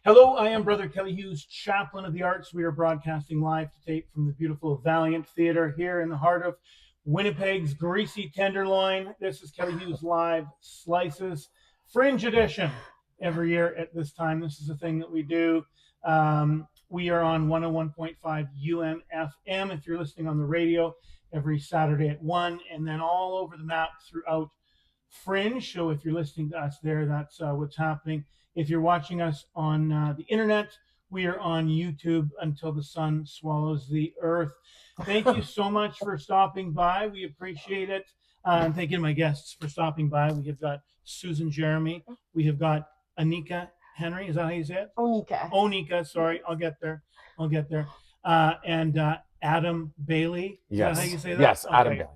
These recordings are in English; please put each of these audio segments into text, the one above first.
Hello, I am Brother Kelly Hughes, Chaplain of the Arts. We are broadcasting live to tape from the beautiful Valiant Theatre here in the heart of Winnipeg's greasy tenderloin. This is Kelly Hughes Live Slices, Fringe edition. Every year at this time, this is a thing that we do. We are on 101.5 UMFM if you're listening on the radio every Saturday at 1, and then all over the map throughout Fringe. So if you're listening to us there, that's what's happening. If you're watching us on the internet, we are on YouTube until the sun swallows the earth. Thank you so much for stopping by. We appreciate it. And thank you to my guests for stopping by. We have got Susan Jeremy. We have got Onika Henry. Is that how you say it? Onika. Onika, sorry. I'll get there. And Adam Bailey. Is that how you say that? Yes, okay. Adam Bailey.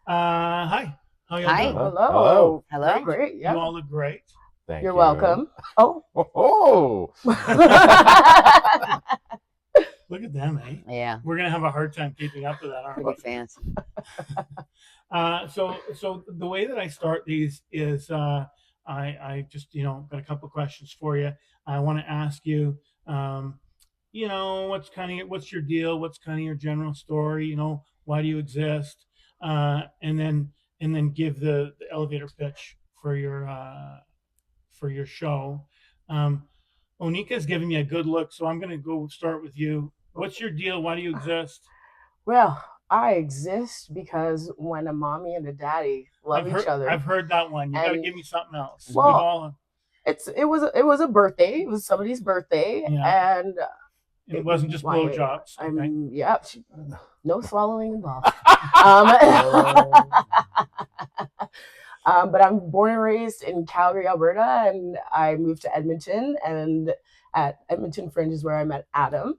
Hi. How y'all Hi. doing? Hello. Hello. Great. Yeah. You all look great. Thank You're you. welcome. Oh. Oh. Look at them, eh? Yeah. We're gonna have a hard time keeping up with that, aren't we? Pretty fancy. So the way that I start these is I just got a couple of questions for you. I want to ask you, what's your deal? What's kind of your general story? Why do you exist? And then give the elevator pitch for your show. Onika's giving me a good look, so I'm gonna go start with you. What's your deal? Why do you exist? Well, I exist because when a mommy and a daddy love each other. I've heard that one. You got to give me something else. Well, it was a birthday. It was somebody's birthday, and it wasn't just blowjobs. Okay. No swallowing involved. But I'm born and raised in Calgary, Alberta, and I moved to Edmonton, and at Edmonton Fringe is where I met Adam.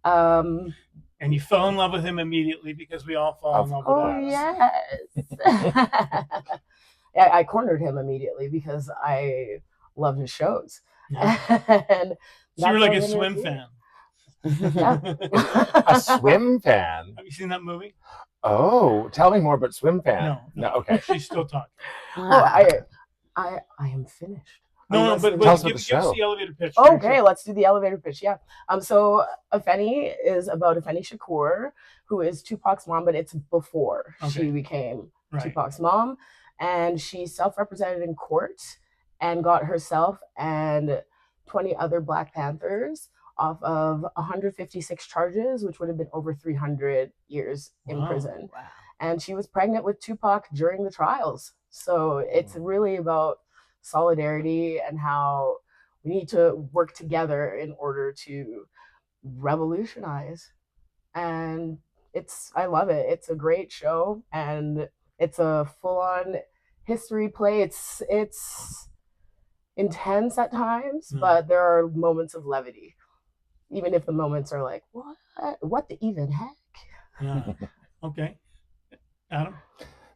And you fell in love with him immediately because we all fall in love with us. Yes. I cornered him immediately because I loved his shows. Yeah. And so you were like a swim fan. Yeah. A swim fan? Have you seen that movie? Oh, tell me more about Swim Fan. No. Okay. She's still talking. Oh, I am finished. No, but tell us give about the us show. the elevator pitch. Okay, let's do the elevator pitch. Yeah. So Afeni is about Afeni Shakur, who is Tupac's mom, but it's before she became Tupac's mom, and she self-represented in court and got herself and 20 other Black Panthers off of 156 charges, which would have been over 300 years in prison. Wow. And she was pregnant with Tupac during the trials. So it's really about solidarity and how we need to work together in order to revolutionize. And I love it. It's a great show, and it's a full-on history play. It's intense at times, but there are moments of levity, even if the moments are like, what the even heck? Yeah. Okay. Adam?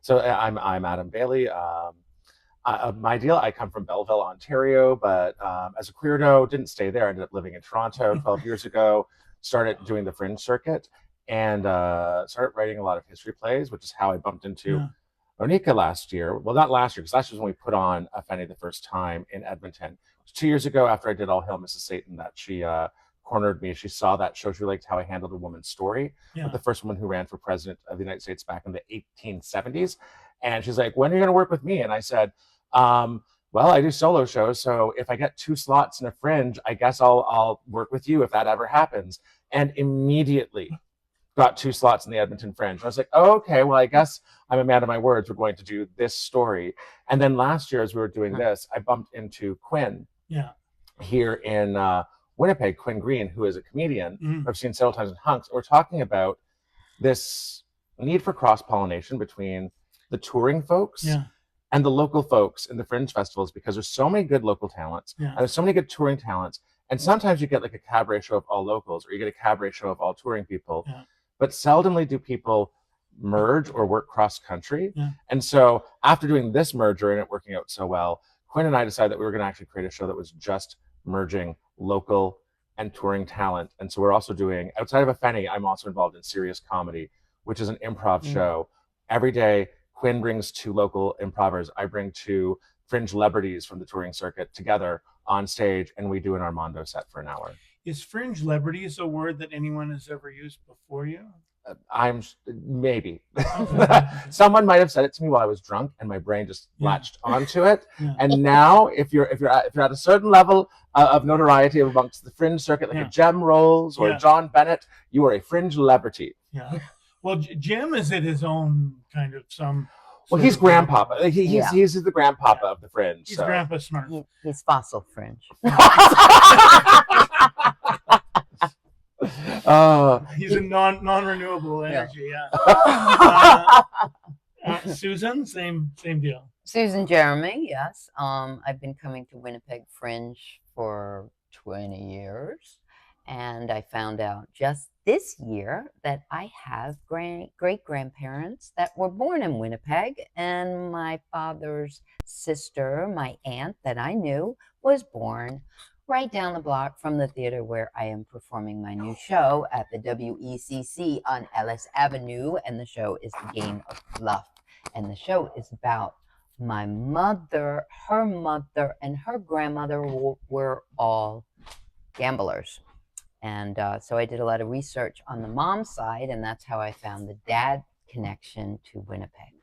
So I'm Adam Bailey. My deal, I come from Belleville, Ontario, but as a queerdo, didn't stay there. I ended up living in Toronto 12 years ago, started doing the Fringe circuit, and started writing a lot of history plays, which is how I bumped into Onika last year. Well, not last year, because last year was when we put on Afeni the first time in Edmonton. It was 2 years ago after I did All Hail Mrs. Satan that she cornered me. She saw that show. She really liked how I handled a woman's story. With the first woman who ran for president of the United States back in the 1870s. And she's like, when are you going to work with me? And I said, well, I do solo shows. So if I get 2 slots in a Fringe, I guess I'll work with you if that ever happens. And immediately got 2 slots in the Edmonton Fringe. I was like, oh, okay, well, I guess I'm a man of my words. We're going to do this story. And then last year, as we were doing this, I bumped into Quinn here in Winnipeg, Quinn Green, who is a comedian who I've seen several times in Hunks. We're talking about this need for cross-pollination between the touring folks and the local folks in the Fringe festivals, because there's so many good local talents and there's so many good touring talents. And sometimes you get like a cabaret show of all locals, or you get a cabaret show of all touring people, but seldomly do people merge or work cross-country. And so after doing this merger and it working out so well, Quinn and I decided that we were going to actually create a show that was just merging local and touring talent. And so we're also doing, outside of Afeni, I'm also involved in Serious Comedy, which is an improv show. Every day, Quinn brings 2 local improvers. I bring 2 Fringe celebrities from the touring circuit together on stage, and we do an Armando set for an hour. Is fringe celebrities a word that anyone has ever used before you? I'm maybe someone might have said it to me while I was drunk, and my brain just latched onto it. And now, if you're at a certain level of notoriety amongst the fringe circuit, like a Jem Rolls or John Bennett, you are a fringe celebrity. Yeah. Well, Jim is at his own kind of some. Well, he's grandpapa. He's the grandpapa of the fringe. He's grandpa smart. He's fossil fringe. He's a non-renewable energy. Susan, same deal. Susan Jeremy, yes. I've been coming to Winnipeg Fringe for 20 years, and I found out just this year that I have great-grandparents that were born in Winnipeg, and my father's sister, my aunt that I knew, was born right down the block from the theater where I am performing my new show at the WECC on Ellis Avenue, and the show is The Game of Bluff. And the show is about my mother, and her grandmother were all gamblers. And so I did a lot of research on the mom's side, and that's how I found the dad connection to Winnipeg.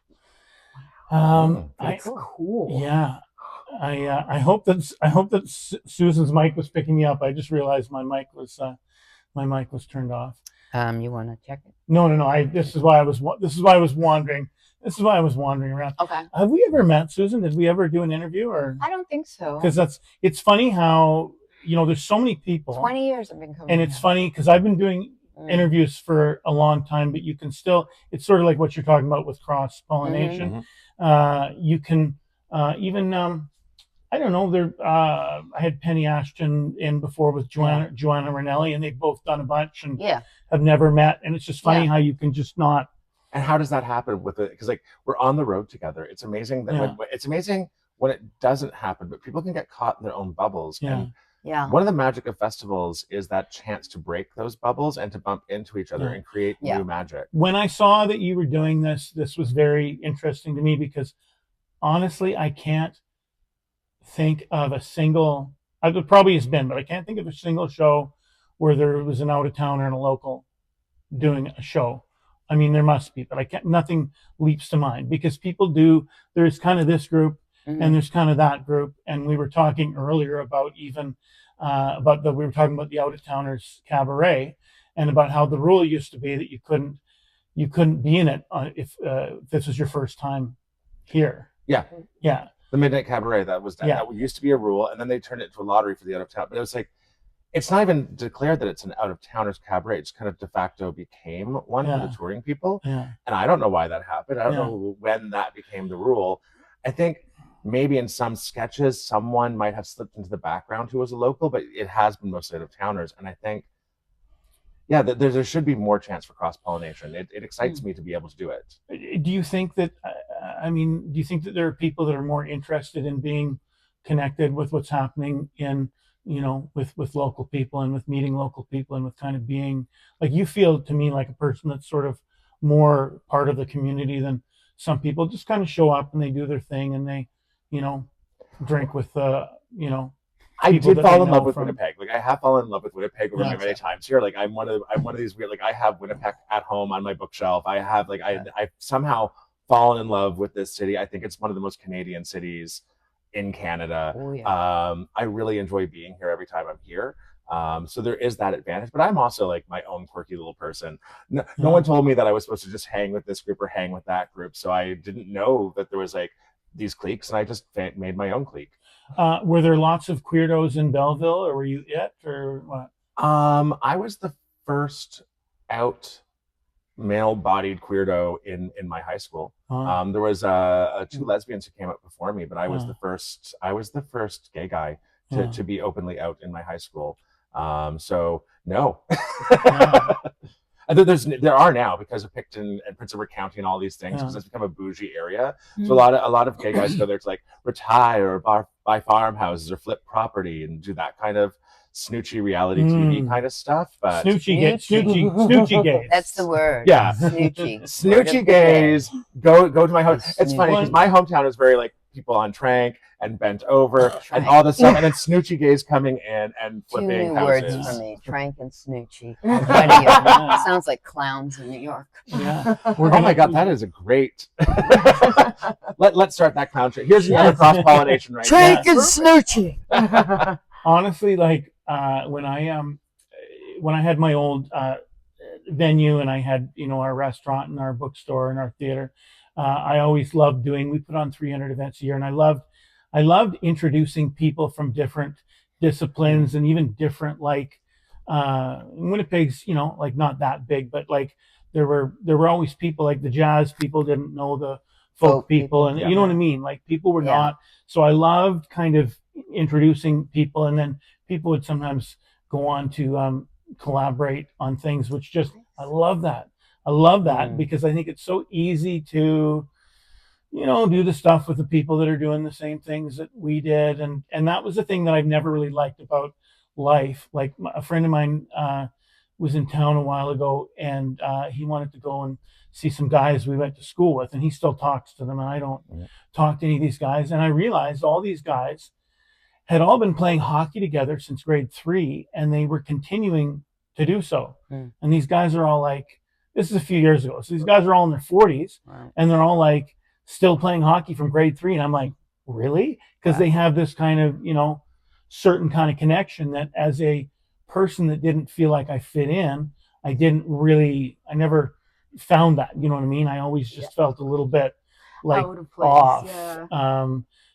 That's cool. Yeah. I hope that Susan's mic was picking me up. I just realized my mic was turned off. You want to check it? No. This is why I was wandering. This is why I was wandering around. Okay. Have we ever met, Susan? Did we ever do an interview? Or I don't think so. Because it's funny how there's so many people. 20 years I've been coming. And it's funny because I've been doing interviews for a long time, but you can still. It's sort of like what you're talking about with cross pollination. You can even. I don't know. I had Penny Ashton in before with Joanna Ranelli, and they've both done a bunch and have never met. And it's just funny how you can just not. And how does that happen with it? Because we're on the road together. It's amazing that it's amazing when it doesn't happen, but people can get caught in their own bubbles. Yeah. And one of the magic of festivals is that chance to break those bubbles and to bump into each other and create new magic. When I saw that you were doing this was very interesting to me because honestly, I can't think of a single. It probably has been, but I can't think of a single show where there was an out-of-towner and a local doing a show. I mean, there must be, but nothing leaps to mind because people do. There's kind of this group and there's kind of that group, and we were talking earlier about even we were talking about the out-of-towners cabaret and about how the rule used to be that you couldn't be in it if this was your first time here. Yeah. The Midnight Cabaret, that used to be a rule, and then they turned it into a lottery for the out-of-town. But it was like, it's not even declared that it's an out-of-towners cabaret. It's kind of de facto became one for the touring people. Yeah. And I don't know why that happened. I don't know when that became the rule. I think maybe in some sketches, someone might have slipped into the background who was a local, but it has been mostly out-of-towners. And I think, there should be more chance for cross-pollination. It excites me to be able to do it. Do you think that, there are people that are more interested in being connected with what's happening in, with local people and with meeting local people and with kind of being, like, you feel to me like a person that's sort of more part of the community than some people just kind of show up and they do their thing and they, drink with, I did fall in love with Winnipeg. Like I have fallen in love with Winnipeg over many times here. Like I'm one of these weird. Like I have Winnipeg at home on my bookshelf. I have I've somehow fallen in love with this city. I think it's one of the most Canadian cities in Canada. Oh, yeah. I really enjoy being here every time I'm here. So there is that advantage. But I'm also like my own quirky little person. No one told me that I was supposed to just hang with this group or hang with that group. So I didn't know that there was like these cliques, and I just made my own clique. Were there lots of queerdos in Belleville, or were you it, or what? I was the first out male-bodied queerdo in my high school. There was two lesbians who came up before me, but I was the first. I was the first gay guy to be openly out in my high school. So no. There are now because of Picton and Prince Edward County and all these things because it's become a bougie area. So a lot of gay guys go there to like retire or buy farmhouses or flip property and do that kind of snoochy reality TV kind of stuff. But snoochie gays. That's the word. Yeah, snoochie. Snoochie gays go to my home. It's funny because my hometown is very like people on Trank and bent over and Trank. all this stuff, and then Snoochie Gay's coming in and Two flipping new houses. words for me: Trank and Snoochie. What do you? Sounds like clowns in New York. Yeah. Oh my God, that is a great. Let's start that clown show. Here's another cross pollination, right? Trank and Snoochie. Honestly, like when I had my old venue and I had, you know, our restaurant and our bookstore and our theater, I always loved doing. We put on 300 events a year, and I loved introducing people from different disciplines and even different, like Winnipeg's, you know, like not that big, but like there were always people, like the jazz people didn't know the folk people, and you know what I mean, like people were not. So I loved kind of introducing people, and then people would sometimes go on to collaborate on things, which just I love that because I think it's so easy to, you know, do the stuff with the people that are doing the same things that we did, and that was the thing that I've never really liked about life. Like a friend of mine was in town a while ago, and he wanted to go and see some guys we went to school with, and he still talks to them, and I don't talk to any of these guys. And I realized all these guys had all been playing hockey together since grade 3, and they were continuing to do so. And these guys are all like, this is a few years ago, so these guys are all in their 40s, and they're all like still playing hockey from grade 3. And I'm like, really? Because they have this kind of, you know, certain kind of connection that as a person that didn't feel like I fit in, I never found that, you know what I mean? I always just felt a little bit like off.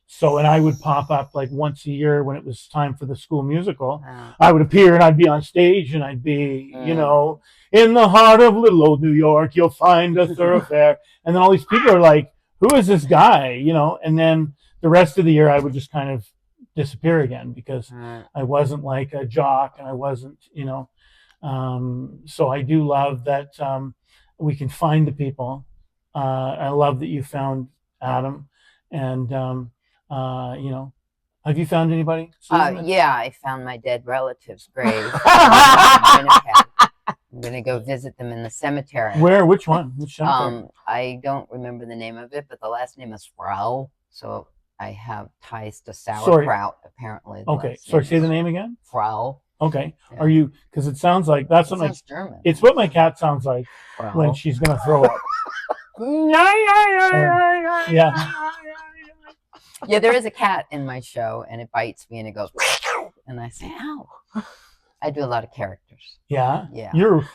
So, and I would pop up like once a year when it was time for the school musical. I would appear and I'd be on stage and I'd be, you know, in the heart of little old New York, you'll find a thoroughfare. And then all these people are like, who is this guy? You know, and then the rest of the year I would just kind of disappear again because I wasn't like a jock and I wasn't, you know. So I do love that we can find the people. I love that you found Adam, and you know, have you found anybody? Yeah, I found my dead relative's grave. I'm gonna go visit them in the cemetery. Where? Which one? Which cemetery? I don't remember the name of it, but the last name is Frau. So I have ties to sauerkraut, apparently. Okay, sorry, say the name again. Frau. Okay, are you? Because it sounds like that's what sounds German. It's what my cat sounds like when she's gonna throw up. Yeah, there is a cat in my show, and it bites me, and it goes, and I say, "Ow!" I do a lot of characters. Yeah.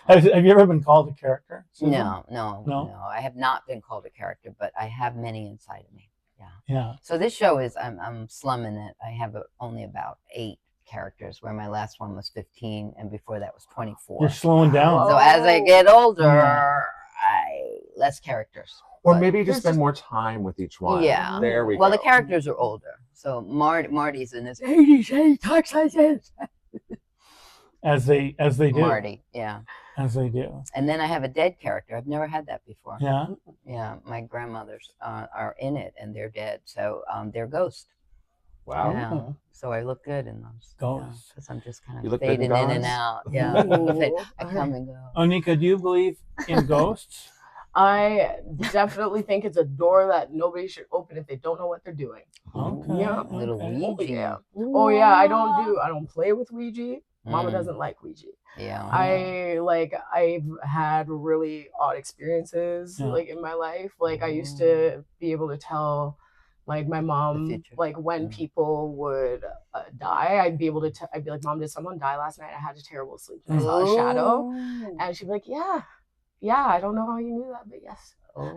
Have you ever been called a character? No. I have not been called a character, but I have many inside of me. Yeah. So this show is I'm slumming it. I have only about 8 characters, where my last one was 15, and before that was 24. You're slowing down. So as I get older, less characters. Or maybe just spend more time with each one. Yeah. There we go. Well, the characters are older. So Marty's in his 80s, and he talks like this. As they do. Marty, yeah. As they do. And then I have a dead character. I've never had that before. Yeah. Yeah. My grandmothers are in it, and they're dead. So they're ghosts. Wow. Yeah. So I look good in those. Ghosts. Because I'm just kind of fading in and out. Yeah. I come and go. Onika, do you believe in ghosts? I definitely think it's a door that nobody should open if they don't know what they're doing. Okay. Yeah. Little Ouija. Oh yeah. I don't play with Ouija. Mama doesn't like Ouija. Yeah. I've had really odd experiences like in my life. Like I used to be able to tell like my mom like when people would die. I'd be able to I'd be like, Mom, did someone die last night? I had a terrible sleep. I saw a shadow. And she'd be like, yeah, I don't know how you knew that, but yes. Oh,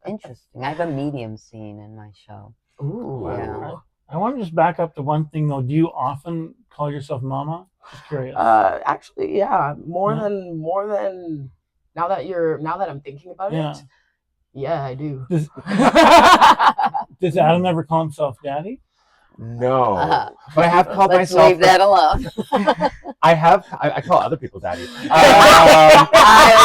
interesting. I have a medium scene in my show. Ooh. Yeah. I want to just back up to one thing though. Do you often call yourself Mama? Just curious. Actually, yeah. More than now that I'm thinking about it. Yeah, I do. Does Adam ever call himself Daddy? No, but I have called Let's myself. Leave that alone. I call other people Daddy. I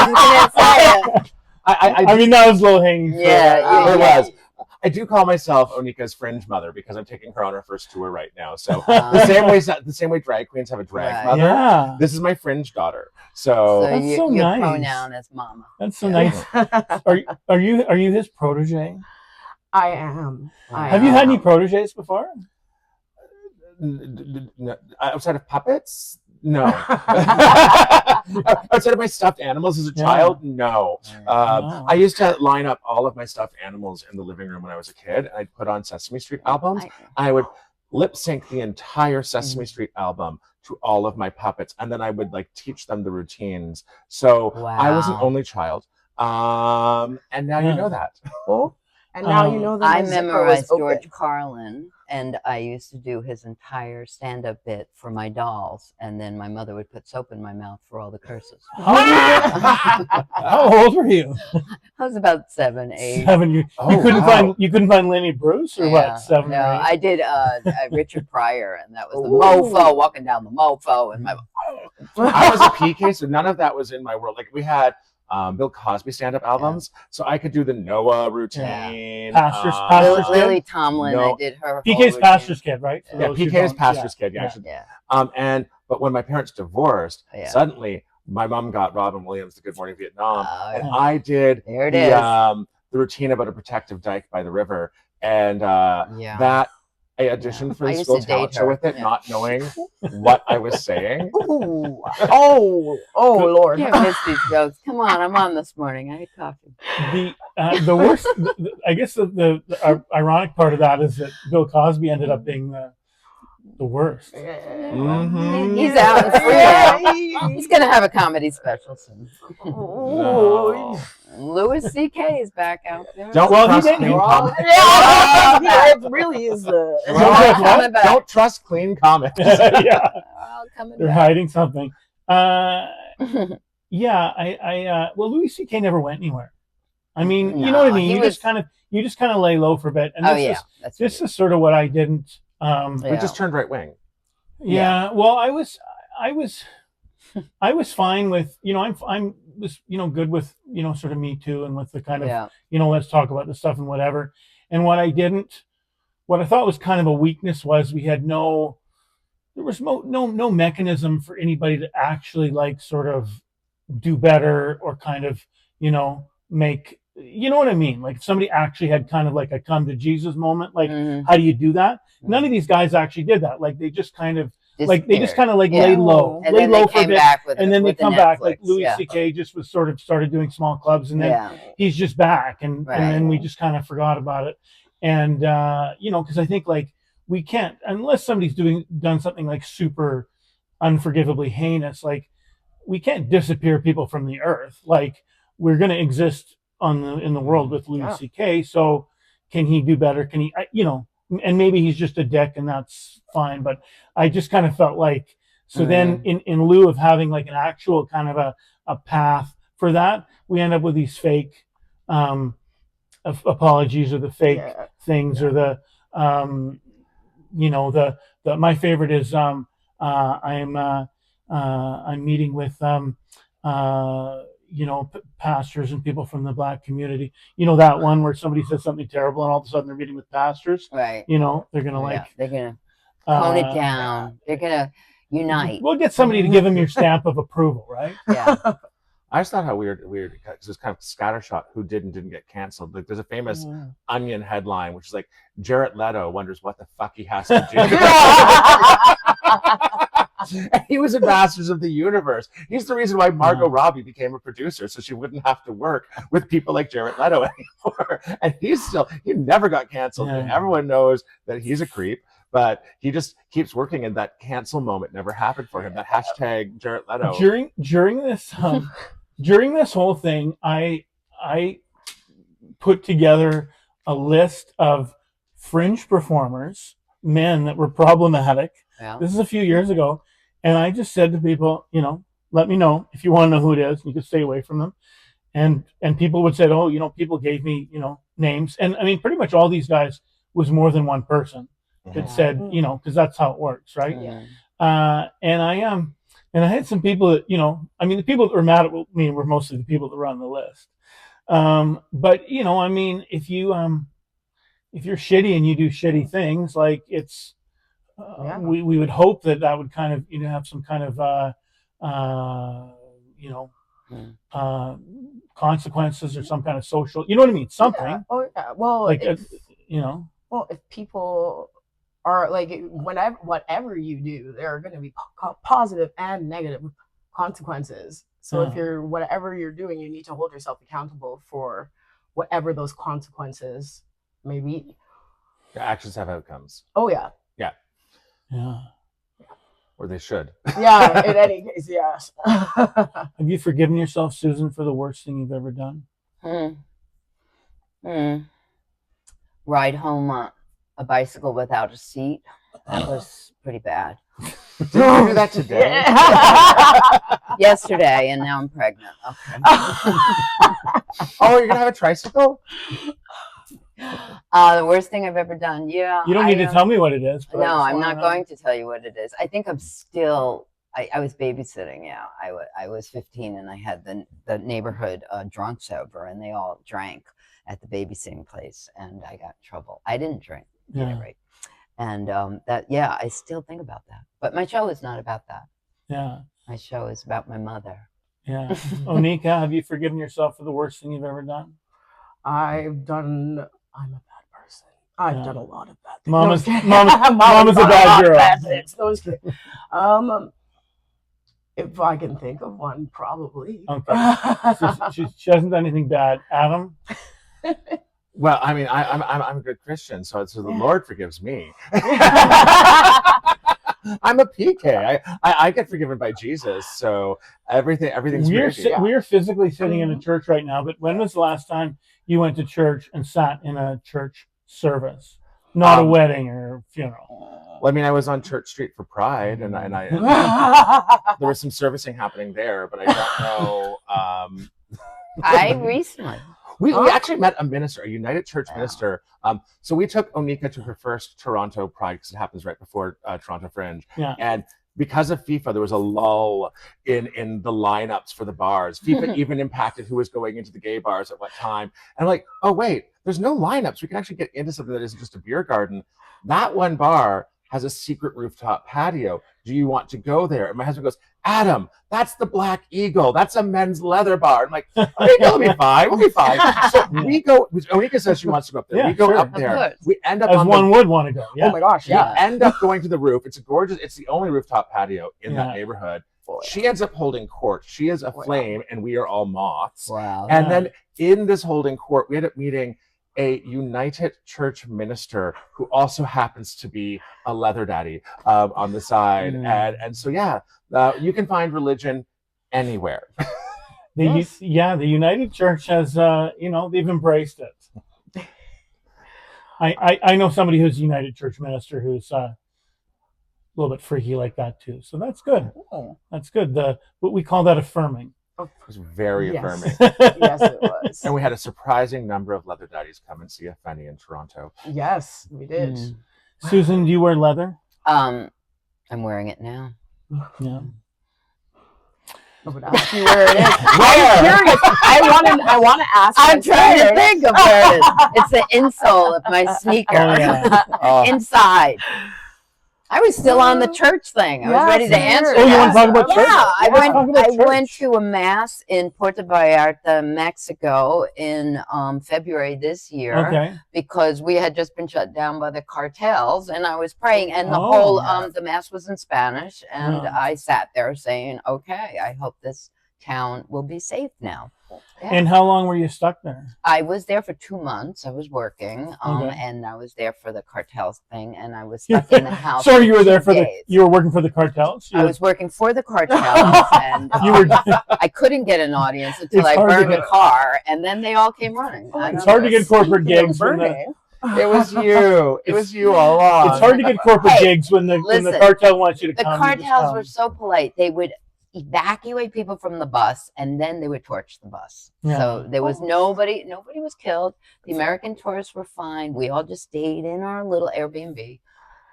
was gonna say it. I mean, that was low hanging fruit. It was. I do call myself Onika's fringe mother because I'm taking her on her first tour right now. So the same way drag queens have a drag mother, this is my fringe daughter. So that's so your nice. pronoun as Mama. That's so nice. Are you his protege? I am. Have you had any proteges before? Outside of puppets? No. Outside of my stuffed animals as a child? No. No. I used to line up all of my stuffed animals in the living room when I was a kid. And I'd put on Sesame Street albums. I would lip sync the entire Sesame Street album to all of my puppets. And then I would like teach them the routines. So I was an only child. And now you know that. Oh. And now you know that I memorized George Carlin, and I used to do his entire stand-up bit for my dolls, and then my mother would put soap in my mouth for all the curses. How old were you? I was about 7, 8. 7. You couldn't find Lenny Bruce or what? 7 no, or 8? I did Richard Pryor, and that was the mofo, walking down the mofo, and my. I was a PK, so none of that was in my world. Like we had Bill Cosby stand-up albums, so I could do the Noah routine. Pastor's Lily Tomlin, I did her. PK's Pastor's Kid, right? Yeah, PK's Pastor's Kid. Yeah. But when my parents divorced, suddenly my mom got Robin Williams' The Good Morning Vietnam, and I did the routine about a protective dike by the river, and that. I auditioned for the school talent show with it, not knowing what I was saying. Ooh. Oh, Lord! You can't miss these jokes. Come on, I'm on this morning. I had coffee. The worst, I guess, the ironic part of that is that Bill Cosby ended up being the worst. Mm-hmm. He's out and free now. He's gonna have a comedy special soon. No. Louis C.K. is back out there. Don't trust clean comments. It really is. Don't trust clean comments. They're hiding something. Well, Louis C.K. never went anywhere. I mean, you know what I mean. You just kind of lay low for a bit. And this is sort of what I didn't. We just turned right wing. Yeah. Well, I was fine with, I'm good with, sort of Me Too and with the kind of, let's talk about this stuff and whatever. And what I thought was kind of a weakness was there was no mechanism for anybody to actually like sort of do better or kind of, make, you know what I mean? Like if somebody actually had kind of like a come to Jesus moment, like how do you do that? None of these guys actually did that. Like they just kind of lay low, and then they came back with and then they come Netflix. back. Like Louis C.K. just was sort of started doing small clubs, and then he's just back, and then we just kind of forgot about it. And because I think like we can't, unless somebody's done something like super unforgivably heinous, like we can't disappear people from the earth. Like we're going to exist in the world with Louis C.K. So can he do better? Can he, and maybe he's just a dick and that's fine. But I just kind of felt like, so then in lieu of having like an actual kind of a path for that, we end up with these fake apologies or the fake things or the my favorite is I'm meeting with pastors and people from the Black community. That one where somebody says something terrible and all of a sudden they're meeting with pastors. Right. They're gonna they're gonna tone it down. They're gonna unite. We'll get somebody to give them your stamp of approval, right? Yeah. I just thought how weird because it's kind of scattershot who did and didn't get canceled. Like there's a famous Onion headline which is like Jared Leto wonders what the fuck he has to do. And he was in Masters of the Universe. He's the reason why Margot Robbie became a producer, so she wouldn't have to work with people like Jared Leto anymore. And he never got canceled. Yeah. And everyone knows that he's a creep, but he just keeps working, and that cancel moment never happened for him. That hashtag Jared Leto. During this whole thing, I put together a list of Fringe performers, men that were problematic. Yeah. This is a few years ago. And I just said to people, let me know if you want to know who it is. You can stay away from them. And people would say, people gave me, names. And I mean, pretty much all these guys was more than one person that said, because that's how it works, right? Yeah. And I had some people that, the people that were mad at me were mostly the people that were on the list. But if you're shitty and you do shitty things, like it's, we would hope that would kind of have some kind of consequences or some kind of social, you know what I mean? Something. Yeah. Oh yeah. Well, like, Well, if people are like, whatever you do, there are going to be positive and negative consequences. So if you're whatever you're doing, you need to hold yourself accountable for whatever those consequences may be. Your actions have outcomes. Oh yeah. Yeah. Yeah. Or they should. Yeah. In any case, yes. Have you forgiven yourself, Susan, for the worst thing you've ever done? Ride home on a bicycle without a seat. That was pretty bad. Did you do that today? Yesterday, and now I'm pregnant. Okay. Oh, you're gonna have a tricycle? The worst thing I've ever done. Yeah. You don't need to tell me what it is. No, I'm not going to tell you what it is. I think I'm still. I was babysitting. Yeah, I was 15, and I had the neighborhood drunks over, and they all drank at the babysitting place, and I got in trouble. I didn't drink, at any rate. And I still think about that. But my show is not about that. Yeah. My show is about my mother. Yeah. Onika, have you forgiven yourself for the worst thing you've ever done? I'm a bad person. I've done a lot of bad things. Mama's a bad girl. If I can think of one, probably. Okay. She hasn't done anything bad. Adam? Well, I mean, I'm a good Christian, so the Lord forgives me. I'm a PK. I get forgiven by Jesus, so everything's we're physically sitting in a church right now. But when was the last time you went to church and sat in a church service, not a wedding or funeral? Well, I mean, I was on Church Street for Pride, and I there was some servicing happening there, but I don't know. I recently. We actually met a minister, a United Church minister. So we took Onika to her first Toronto Pride, because it happens right before Toronto Fringe. Yeah. And because of FIFA, there was a lull in the lineups for the bars. FIFA even impacted who was going into the gay bars at what time. And I'm like, oh, wait, there's no lineups. We can actually get into something that isn't just a beer garden. That one bar has a secret rooftop patio. Do you want to go there? And my husband goes, Adam, that's the Black Eagle. That's a men's leather bar. I'm like, okay, we'll be fine. We'll be fine. So we go, Onika says she wants to go up there. Yeah, we go sure. up there. We end up As one would want to go. Yeah. Oh my gosh, yeah. We end up going to the roof. It's it's the only rooftop patio in that neighborhood. She ends up holding court. She is a flame, and we are all moths. Wow. And then in this holding court, we end up meeting a United Church minister who also happens to be a leather daddy on the side. And so, you can find religion anywhere. The United Church has, they've embraced it. I know somebody who's a United Church minister who's a little bit freaky like that too. So that's good. Oh. That's good. What we call that affirming. It was very affirming. Yes, it was. And we had a surprising number of leather daddies come and see a Fanny in Toronto. Yes, we did. Susan, do you wear leather? I'm wearing it now. Yeah. I would ask you where it is. I'm curious. I want to ask. I'm trying to think of where it is. It's the insole of my sneaker. Inside. I was still on the church thing. I was ready to answer. Oh, you want to talk about church? Yeah, I went to a mass in Puerto Vallarta, Mexico, in February this year, because we had just been shut down by the cartels, and I was praying, and the mass was in Spanish, and I sat there saying, "Okay, I hope this town will be safe now." Yeah. And how long were you stuck there? I was there for 2 months. I was working, and I was there for the cartels thing, and I was stuck in the house. So you were there for you were working for the cartels? I was working for the cartels, and I couldn't get an audience until I burned a car, and then they all came running. It's hard to get corporate gigs when it was you. It was you all along. It's hard to get corporate gigs when the cartel wants you to come. The cartels were so polite. They would evacuate people from the bus, and then they would torch the bus. So there was nobody was killed. The American tourists were fine. We all just stayed in our little Airbnb,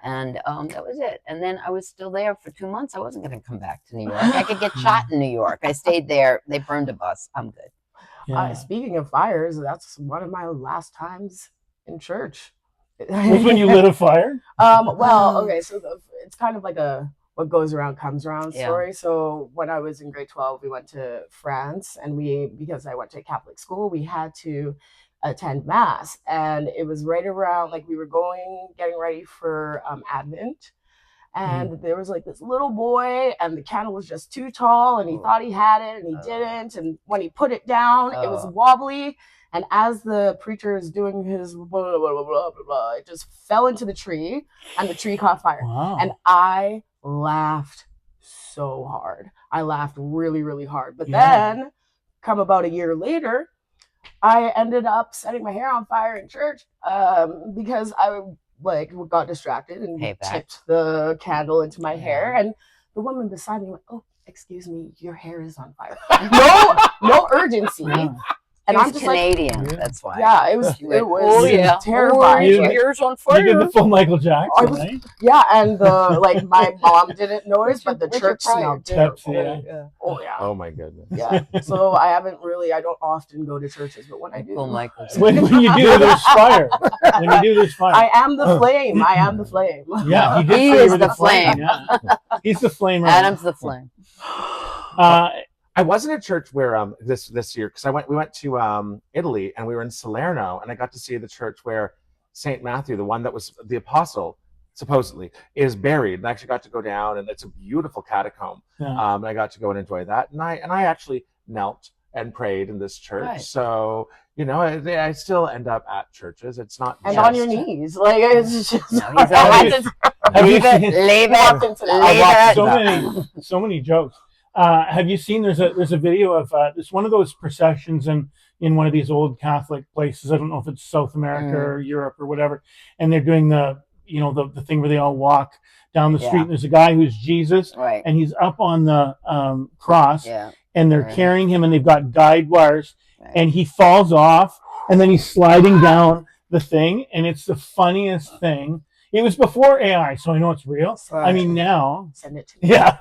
and that was it. And then I was still there for 2 months. I wasn't going to come back to New York. I could get shot in New York. I stayed there. They burned a bus. I'm good. Speaking of fires, that's one of my last times in church. Was when you lit a fire? Well, okay, so it's kind of like what goes around comes around Yeah. story. So when I was in grade 12, we went to France, and because I went to Catholic school, we had to attend mass, and it was right around like we were getting ready for Advent. And there was like this little boy, and the candle was just too tall, and he thought he had it, and he didn't. And when he put it down, it was wobbly. And as the preacher is doing his blah, blah, blah, blah, blah, blah, it just fell into the tree, and the tree caught fire. Wow. And I laughed so hard. I laughed really, really hard. But then, come about a year later, I ended up setting my hair on fire in church because I got distracted and tipped the candle into my hair, and the woman beside me went, "Oh, excuse me, your hair is on fire." No urgency. And I'm just Canadian. Like, that's why. Yeah, it was terrifying. Yours on fire. You did the full Michael Jackson, right? Yeah, and my mom didn't notice, but the church smelled terrible. Oh yeah. Oh my goodness. Yeah. So I don't often go to churches, but when I do, when you do, there's fire. When you do, there's fire. I am the flame. I am the flame. Yeah, he is the flame. Yeah. He's the flame. Adam's the flame. I wasn't at church where this year because we went to Italy, and we were in Salerno, and I got to see the church where Saint Matthew, the one that was the apostle, supposedly is buried. And I actually got to go down, and it's a beautiful catacomb. Yeah. And I got to go and enjoy that. And I actually knelt and prayed in this church. Right. So I still end up at churches. It's not and on your knees, like it's just. No, he's always leave it. So many jokes. Have you seen? There's a video of it's one of those processions in one of these old Catholic places. I don't know if it's South America or Europe or whatever, and they're doing the thing where they all walk down the street. And there's a guy who's Jesus, right, and he's up on the cross, and they're carrying him, and they've got guide wires, and he falls off, and then he's sliding down the thing, and it's the funniest thing. It was before AI, so I know it's real. Right. I mean, now, send it to me. Yeah,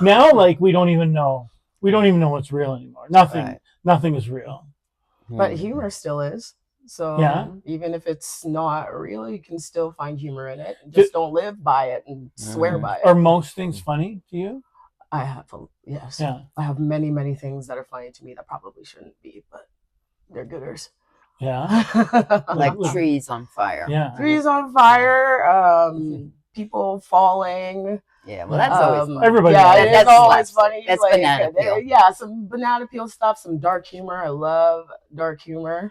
now we don't even know. We don't even know what's real anymore. Nothing is real. But humor still is. So even if it's not real, you can still find humor in it. Just don't live by it and swear by it. Are most things funny to you? I have, yes. Yeah. I have many, many things that are funny to me that probably shouldn't be, but they're gooders. Yeah. Like trees on fire. Yeah. Trees on fire, people falling. Yeah, well, that's always funny. Everybody. It's always funny. That's banana peel. Yeah, some banana peel stuff, some dark humor. I love dark humor.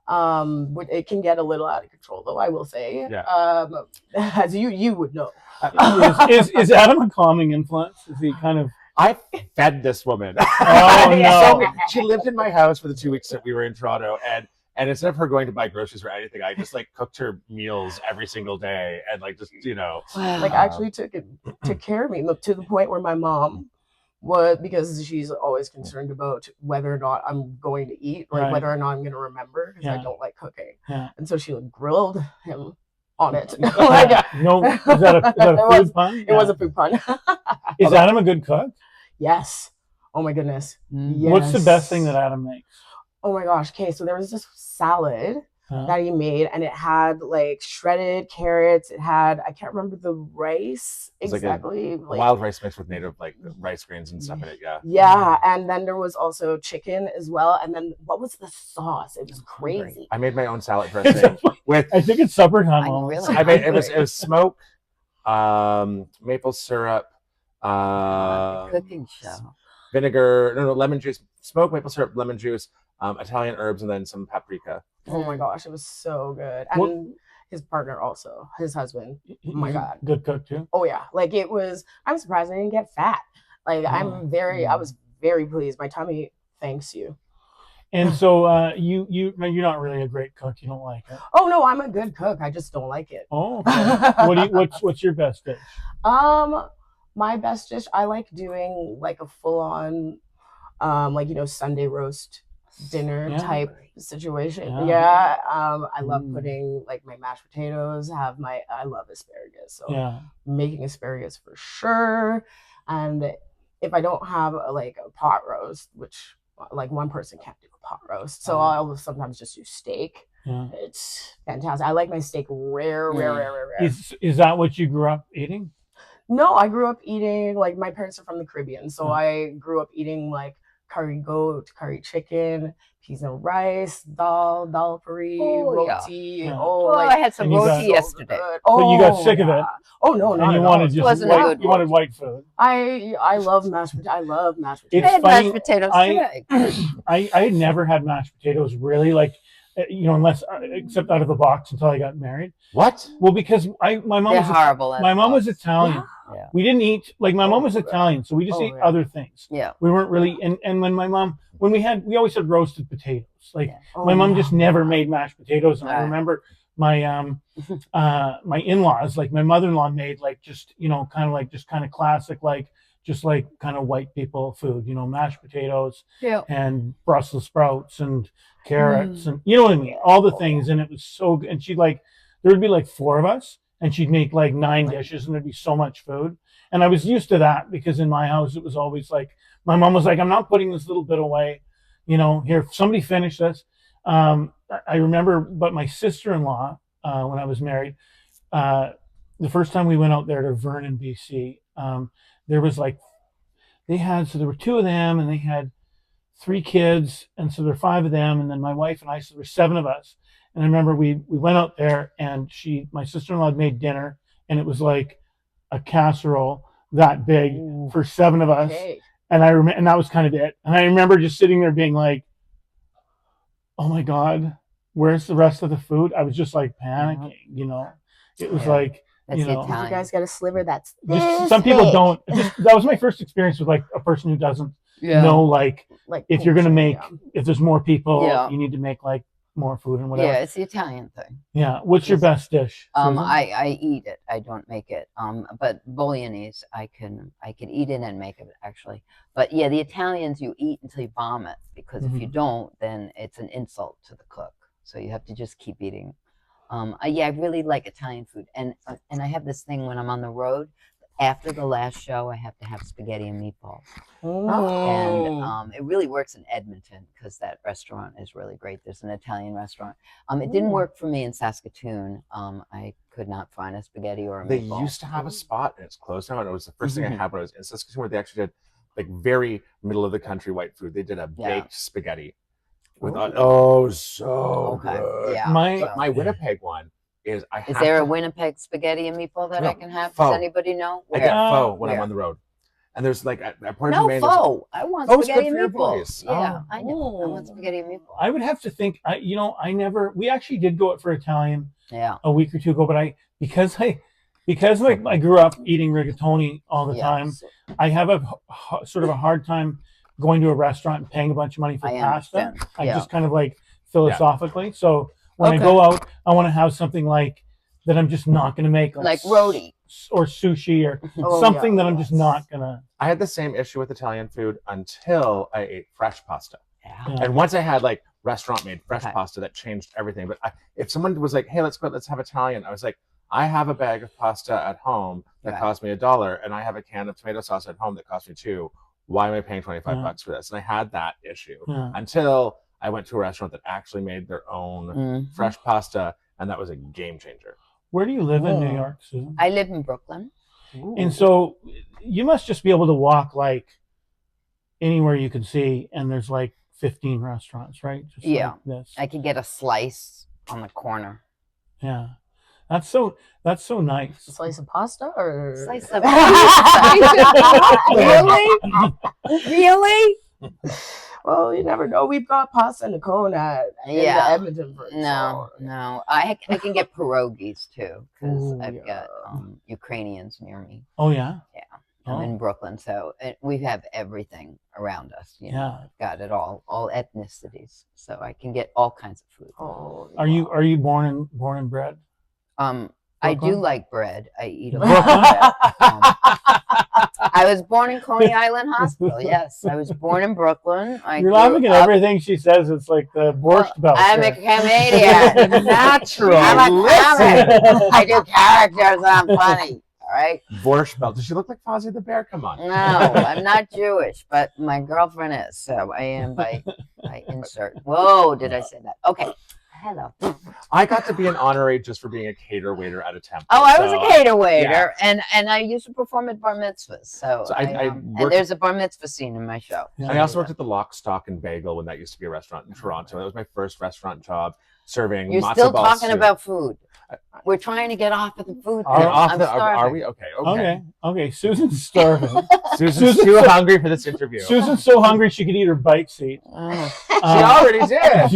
But it can get a little out of control, though, I will say. Yeah. As you would know. Is Adam a calming influence? Is he kind of? I fed this woman. Oh no! She lived in my house for the 2 weeks that we were in Toronto, and instead of her going to buy groceries or anything, I just cooked her meals every single day, and actually took care of me to the point where my mom would, because she's always concerned about whether or not I'm going to eat, whether or not I'm going to remember, because I don't like cooking, and so she grilled him on it. No, is that a food pun? It was a food pun. Is Adam a good cook? Yes. Oh my goodness. Yes. What's the best thing that Adam makes? Oh my gosh. Okay, so there was this salad that he made, and it had shredded carrots. It had, I can't remember the rice exactly. Wild rice mixed with native rice grains and stuff in it. Yeah. Yeah, and then there was also chicken as well. And then what was the sauce? It was crazy. I made my own salad dressing with. I think it's supper time. I made it was smoke, maple syrup, cooking show. Vinegar, lemon juice, smoke, maple syrup, lemon juice, Italian herbs, and then some paprika. Oh my gosh, it was so good. And his partner also, his husband. Oh my God. Good cook too. Oh yeah. I'm surprised I didn't get fat. I was very pleased. My tummy thanks you. And so you're not really a great cook. You don't like it. Oh no, I'm a good cook. I just don't like it. Oh, okay. What's your best dish? My best dish, I like doing a full on Sunday roast dinner type situation. I love putting my mashed potatoes, I love asparagus, so making asparagus for sure. And if I don't have a pot roast, which one person can't do a pot roast, so I'll sometimes just do steak. It's fantastic. I like my steak rare. Is that what you grew up eating? No, I grew up eating, like, my parents are from the Caribbean, so Mm. I grew up eating, like, curry goat, curry chicken, peas and rice, dal puri, Oh, yeah. roti. Yeah. Oh, Oh, I like, had some And you got- roti so yesterday. good. But you got Oh, sick of it. yeah. Oh, no, not And you at wanted all. just Wasn't a white, good you wanted roti. white food. I love mashed potatoes. I love mashed It's I potatoes. had funny, mashed potatoes I- today. I had never had mashed potatoes really, like, unless except out of the box until I got married. What? Well, because my mom They're was horrible. my mom was Italian. Yeah. We didn't eat, like, my mom was Oh, Italian, so we just oh, ate yeah. other things. Yeah. We weren't really, and when my mom, we always had roasted potatoes. Like, Yeah. Oh, my mom yeah. just never made mashed potatoes, and I Right. remember my my in-laws, like my mother-in-law made, like, just, kind of classic, like, just like kind of white people food, mashed potatoes Yeah. and Brussels sprouts and carrots and you know what I mean, all the things, and it was so good. And she'd, like, there would be like 4 of us, and she'd make like 9 dishes, and there'd be so much food. And I was used to that because in my house it was always like my mom was like, I'm not putting this little bit away, here, somebody finish this. I remember, but my sister-in-law, when I was married, the first time we went out there to Vernon, BC, there was like so there were 2 of them, and they had 3 kids, and so there were 5 of them, and then my wife and I, so there were 7 of us. And I remember we went out there, and my sister-in-law had made dinner, and it was like a casserole that big for 7 of us. Okay. And and that was kind of it. And I remember just sitting there being like, oh my God, where's the rest of the food? I was just like panicking, It was Yeah. like, That's you the know, You Italian. guys got a sliver that's just this some people big. don't. That was my first experience with, like, a person who doesn't Yeah. know, like, Like, if you're gonna portion, make, yeah. if there's more people, Yeah. you need to make like more food and whatever. Yeah, it's the Italian thing. Yeah. What's your best dish? Susan? I eat it. I don't make it. But bolognese, I can eat it and make it actually. But yeah, the Italians, you eat until you vomit, because if you don't, then it's an insult to the cook. So you have to just keep eating. Yeah, I really like Italian food, and I have this thing when I'm on the road. After the last show, I have to have spaghetti and meatballs, and it really works in Edmonton because that restaurant is really great. There's an Italian restaurant. It didn't work for me in Saskatoon. I could not find a spaghetti or a They meatball. used to have a spot, and it's closed now. And it was the first thing I had when I was in Saskatoon, where they actually did, like, very middle of the country white food. They did a baked spaghetti with so Okay, good. yeah. But my Winnipeg one is Is there a Winnipeg spaghetti and meatball that I can have? Pho. Does anybody know? I get pho when Where? I'm on the road, and there's like at Portage No Maine, pho. I want Pho's spaghetti good and for your meatballs. voice. Yeah, Oh. I know. I want spaghetti and meatballs. I would have to think. We actually did go out for Italian Yeah. a week or 2 ago, but because I grew up eating rigatoni all the Yeah. time, I have a sort of a hard time going to a restaurant and paying a bunch of money for I pasta. understand. I Yeah. just kind of like philosophically. So when I Okay. go out, I want to have something like that I'm just not going to make, Like roti. or sushi or Oh, something yeah, that I'm just yes. not gonna. I had the same issue with Italian food until I ate fresh pasta. Yeah. Yeah. And once I had like restaurant made fresh Okay. pasta, that changed everything. But if someone was like, "Hey, let's have Italian," I was like, "I have a bag of pasta at home that Right. cost me $1, and I have a can of tomato sauce at home that cost me $2. Why am I paying $25 for this?" And I had that issue until I went to a restaurant that actually made their own fresh pasta, and that was a game changer. Where do you live in New York, Susan? I live in Brooklyn. And so you must just be able to walk like anywhere you can see, and there's like 15 restaurants, right? Just Yeah. like this. I could get a slice on the corner. Yeah. That's so nice. A slice of pasta or Slice of really? Really? Well, you never know. We've got pasta in the cone at in the Yeah. Edmonton Fringe. No. I can get pierogies too, because Ooh, I've yeah. got Ukrainians near me. Oh yeah. I'm Oh. in Brooklyn, so we have everything around us. You know, Yeah. I've got it all ethnicities, so I can get all kinds of food. Oh, Are you born and bred? I do Brooklyn? like bread. I eat a lot of bread. I was born in Coney Island Hospital. Yes, I was born in Brooklyn. You're laughing at everything she says. It's like the borscht belt. I'm a here. comedian. Natural. I'm a Listen. comic. I do characters. I'm funny. All right. Borscht belt. Does she look like Fozzie the Bear? Come on. No, I'm not Jewish, but my girlfriend is, so I am by insert. Whoa, did I say that? Okay. hello. I got to be an honorary just for being a cater waiter at a temple. Oh, I was a cater waiter, yeah. and I used to perform at bar mitzvahs. So and there's a bar mitzvah scene in my show. Yeah. I also worked at the Lock, Stock, and Bagel when that used to be a restaurant in Toronto. That was my first restaurant job, serving You're matzo still ball talking soup. about food. We're trying to get off of the food. Are we? Okay. Susan's starving. Susan's too hungry for this interview. Susan's so hungry she could eat her bike seat. She already did.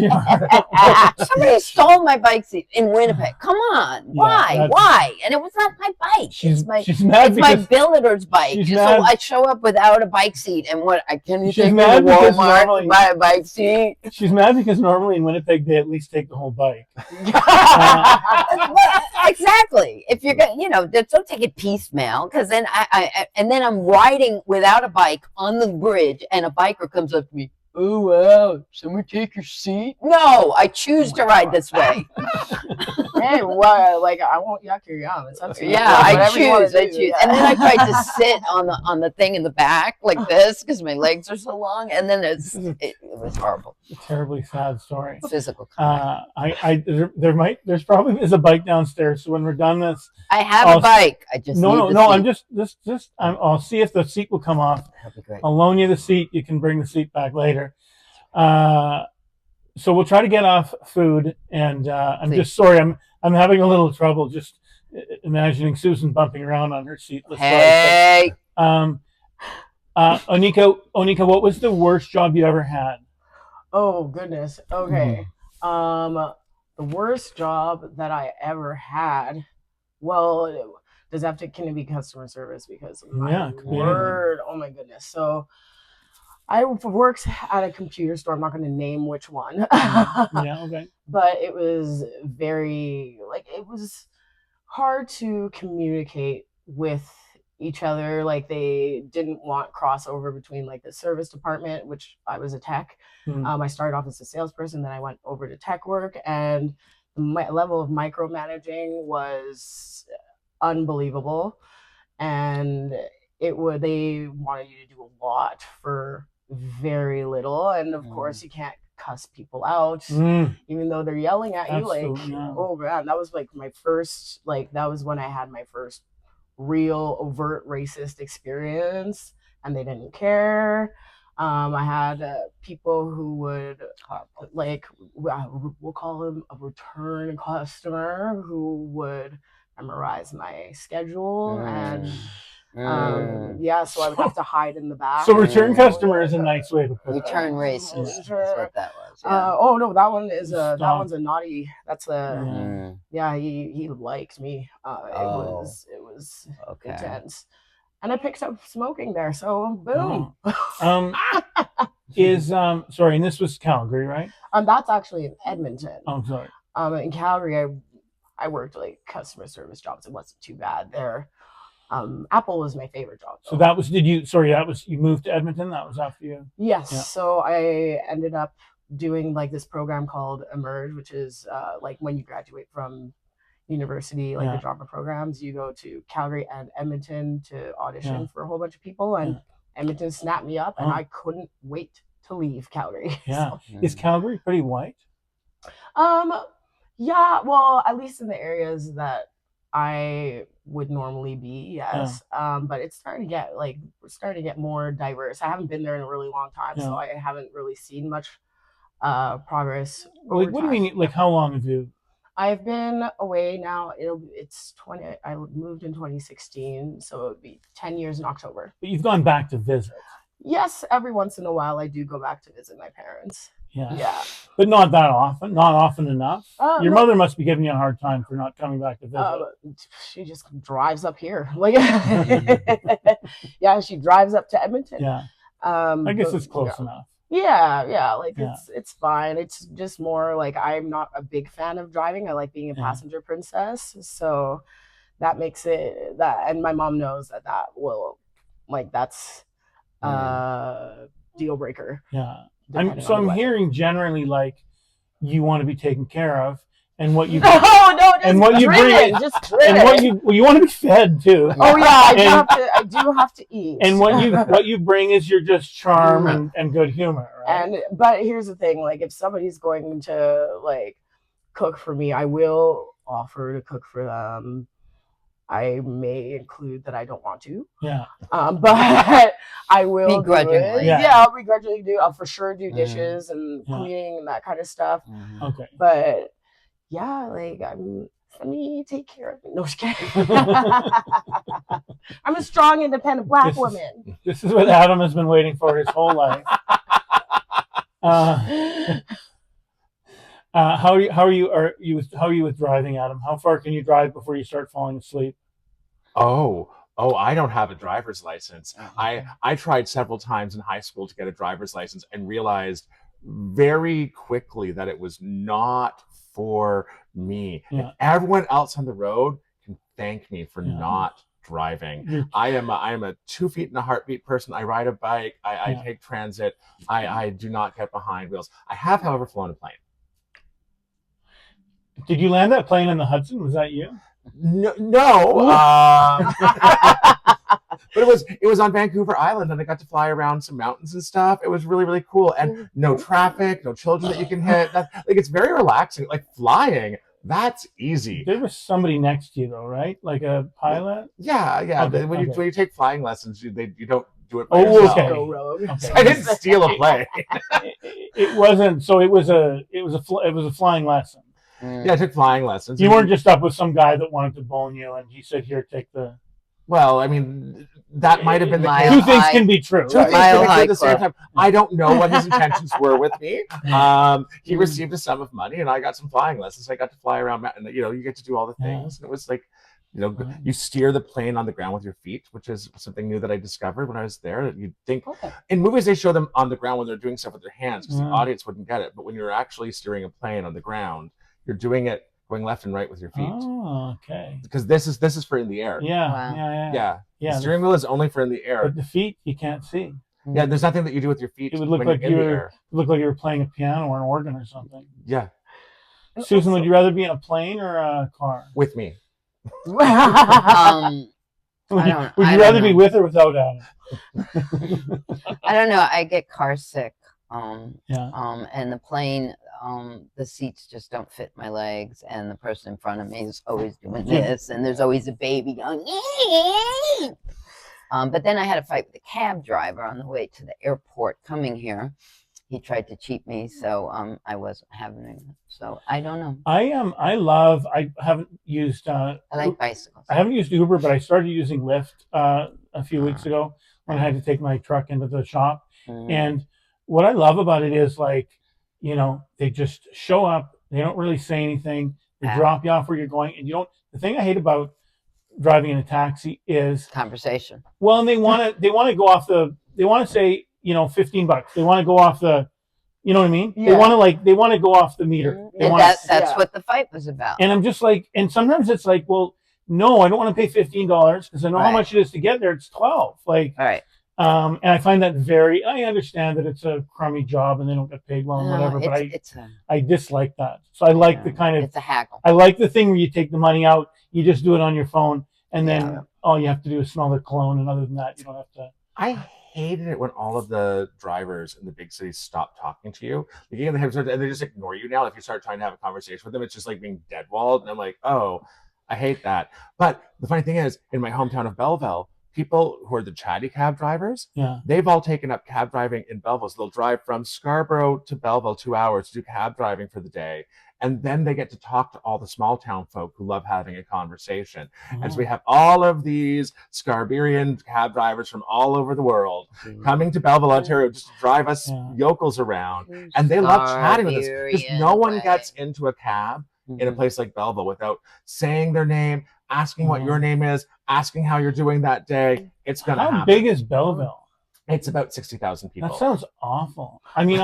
Somebody stole my bike seat in Winnipeg. Come on. Why? Why? And it was not my bike. She's mad it's my billeter's bike. So I show up without a bike seat. And can you take me to Walmart to buy a bike seat? She's mad because normally in Winnipeg they at least take the whole bike. Exactly. If you're gonna, don't take it piecemeal, because then then I'm riding without a bike on the bridge, and a biker comes up to me. Oh wow! Someone take your seat? No, I choose to ride this way. Hey, what? Like I won't yuck your yum. It's up to you. Yeah, I choose. And then I tried to sit on the thing in the back like this because my legs are so long, and then it was horrible. A terribly sad story. Physical. There's probably a bike downstairs. So when we're done this, I have a bike. I just no. I'll see if the seat will come off. That'd be great. I'll loan you the seat. You can bring the seat back later. So we'll try to get off food, and I'm just sorry. I'm having a little trouble just imagining Susan bumping around on her seat. Hey. Onika, what was the worst job you ever had? Oh goodness. Okay. The worst job that I ever had. Well, can it be customer service? Because my word, oh my goodness. So I worked at a computer store. I'm not going to name which one. Okay. But it was it was hard to communicate with each other. Like they didn't want crossover between like the service department, which I was a tech. I started off as a salesperson, then I went over to tech work, and my level of micromanaging was unbelievable. And they wanted you to do a lot for very little, and of course you can't cuss people out even though they're yelling at you. Oh man, that was like my first, that was when I had my first real overt racist experience, and they didn't care. I had people who would we'll call him a return customer, who would memorize my schedule and so I would have to hide in the back. So return customer is a nice way to put it. Return racist. That's what that was. Oh no, that one's a naughty. That's he liked me. It was intense. And I picked up smoking there, so boom. And this was Calgary, right? That's actually in Edmonton. Oh, sorry. In Calgary, I worked like customer service jobs. It wasn't too bad there. Apple was my favorite job. So that was you moved to Edmonton? That was after you? Yes. Yeah. So I ended up doing like this program called Emerge, which is like when you graduate from university, the drama programs, you go to Calgary and Edmonton to audition for a whole bunch of people, and Edmonton snapped me up, and I couldn't wait to leave Calgary. Yeah. So. Is Calgary pretty white? Yeah, well, at least in the areas that I would normally be, yes. But it's starting to get more diverse. I haven't been there in a really long time, so I haven't really seen much progress. What do you mean? Like, how long have you? I've been away now. It's 20. I moved in 2016, so it would be 10 years in October. But you've gone back to visit. Yes, every once in a while I do go back to visit my parents. Yeah. But not that often. Not often enough. Your mother must be giving you a hard time for not coming back to visit. She just drives up here. She drives up to Edmonton. Yeah. I guess it's close enough. Yeah. It's fine. It's just more like I'm not a big fan of driving. I like being a passenger princess. So that makes it that, and my mom knows that will, that's deal breaker. Yeah. I'm hearing generally like you want to be taken care of, and what you you want to be fed too. Oh yeah, I do have to eat. And what you bring is your just charm and good humor, right? But here's the thing, like if somebody's going to cook for me. I will offer to cook for them. I may include that I don't want to. Yeah. But I will Begrudgingly. do it. Yeah. Yeah, I'll begrudgingly do. I'll for sure do dishes and cleaning and that kind of stuff. Okay. But yeah, like let me take care of me. No, just kidding. I'm a strong, independent Black woman. This is what Adam has been waiting for his whole life. How are you with driving, Adam? How far can you drive before you start falling asleep? Oh, I don't have a driver's license. I tried several times in high school to get a driver's license and realized very quickly that it was not for me. Yeah. And everyone else on the road can thank me for not driving. I am a 2 feet in a heartbeat person. I ride a bike. I take transit. I do not get behind wheels. I have, however, flown a plane. Did you land that plane in the Hudson? Was that you? No. But it was on Vancouver Island, and I got to fly around some mountains and stuff. It was really, really cool, and no traffic, no children that you can hit. It's very relaxing. Like flying, that's easy. There was somebody next to you though, right? Like a pilot. Yeah. Okay, when you take flying lessons, you don't do it. Oh, yourself. okay. Okay. I didn't steal a plane. It wasn't. So it was a flying lesson. Yeah, I took flying lessons. You weren't just up with some guy that wanted to bone you, and he said, "Here, take the." Well, I mean, that might have been the case. Two things can be true. Two things can be true at the same time. I don't know what his intentions were with me. He received a sum of money, and I got some flying lessons. I got to fly around, and you get to do all the things. And it was like, you steer the plane on the ground with your feet, which is something new that I discovered when I was there. You'd think in movies they show them on the ground when they're doing stuff with their hands because the audience wouldn't get it. But when you're actually steering a plane on the ground, you're doing it going left and right with your feet. Oh, okay. Because this is for in the air. Yeah, wow. Yeah. The steering wheel is only for in the air. But the feet you can't see. Yeah, there's nothing that you do with your feet. It would look like you were playing a piano or an organ or something. Yeah. Susan, would you rather be in a plane or a car? With me. Would you rather be with or without Adam? I don't know. I get car sick. And the plane, the seats just don't fit my legs, and the person in front of me is always doing this, and there's always a baby going. But then I had a fight with a cab driver on the way to the airport coming here. He tried to cheat me, so I wasn't having it. So I don't know. I haven't used. I like bicycles. I haven't used Uber, but I started using Lyft a few weeks ago when I had to take my truck into the shop. And what I love about it is they just show up. They don't really say anything. They drop you off where you're going, and you don't. The thing I hate about driving in a taxi is conversation. Well, and they want to go off they want to say, $15. They want to go off the, you know what I mean? Yeah. They want to go off the meter. That's what the fight was about. And I'm just like, and sometimes it's like, well, no, I don't want to pay $15 because I know how much it is to get there. It's $12. Right. And I find that I understand that it's a crummy job and they don't get paid well and whatever, but I dislike that. So I like the kind of, it's a haggle. I like the thing where you take the money out, you just do it on your phone, and then all you have to do is smell the cologne, and other than that, you don't have to. I hated it when all of the drivers in the big cities stop talking to you. And they just ignore you now. If you start trying to have a conversation with them, it's just like being dead walled. And I'm like, oh, I hate that. But the funny thing is, in my hometown of Belleville, people who are the chatty cab drivers, they've all taken up cab driving in Belleville. So they'll drive from Scarborough to Belleville 2 hours to do cab driving for the day. And then they get to talk to all the small town folk who love having a conversation. And so we have all of these Scarberian cab drivers from all over the world coming to Belleville, Ontario, just to drive us yokels around. And they love chatting with us because no one gets into a cab in a place like Belleville without saying their name, asking what your name is, asking how you're doing that day. It's going to happen. How big is Belleville? It's about 60,000 people. That sounds awful. I mean,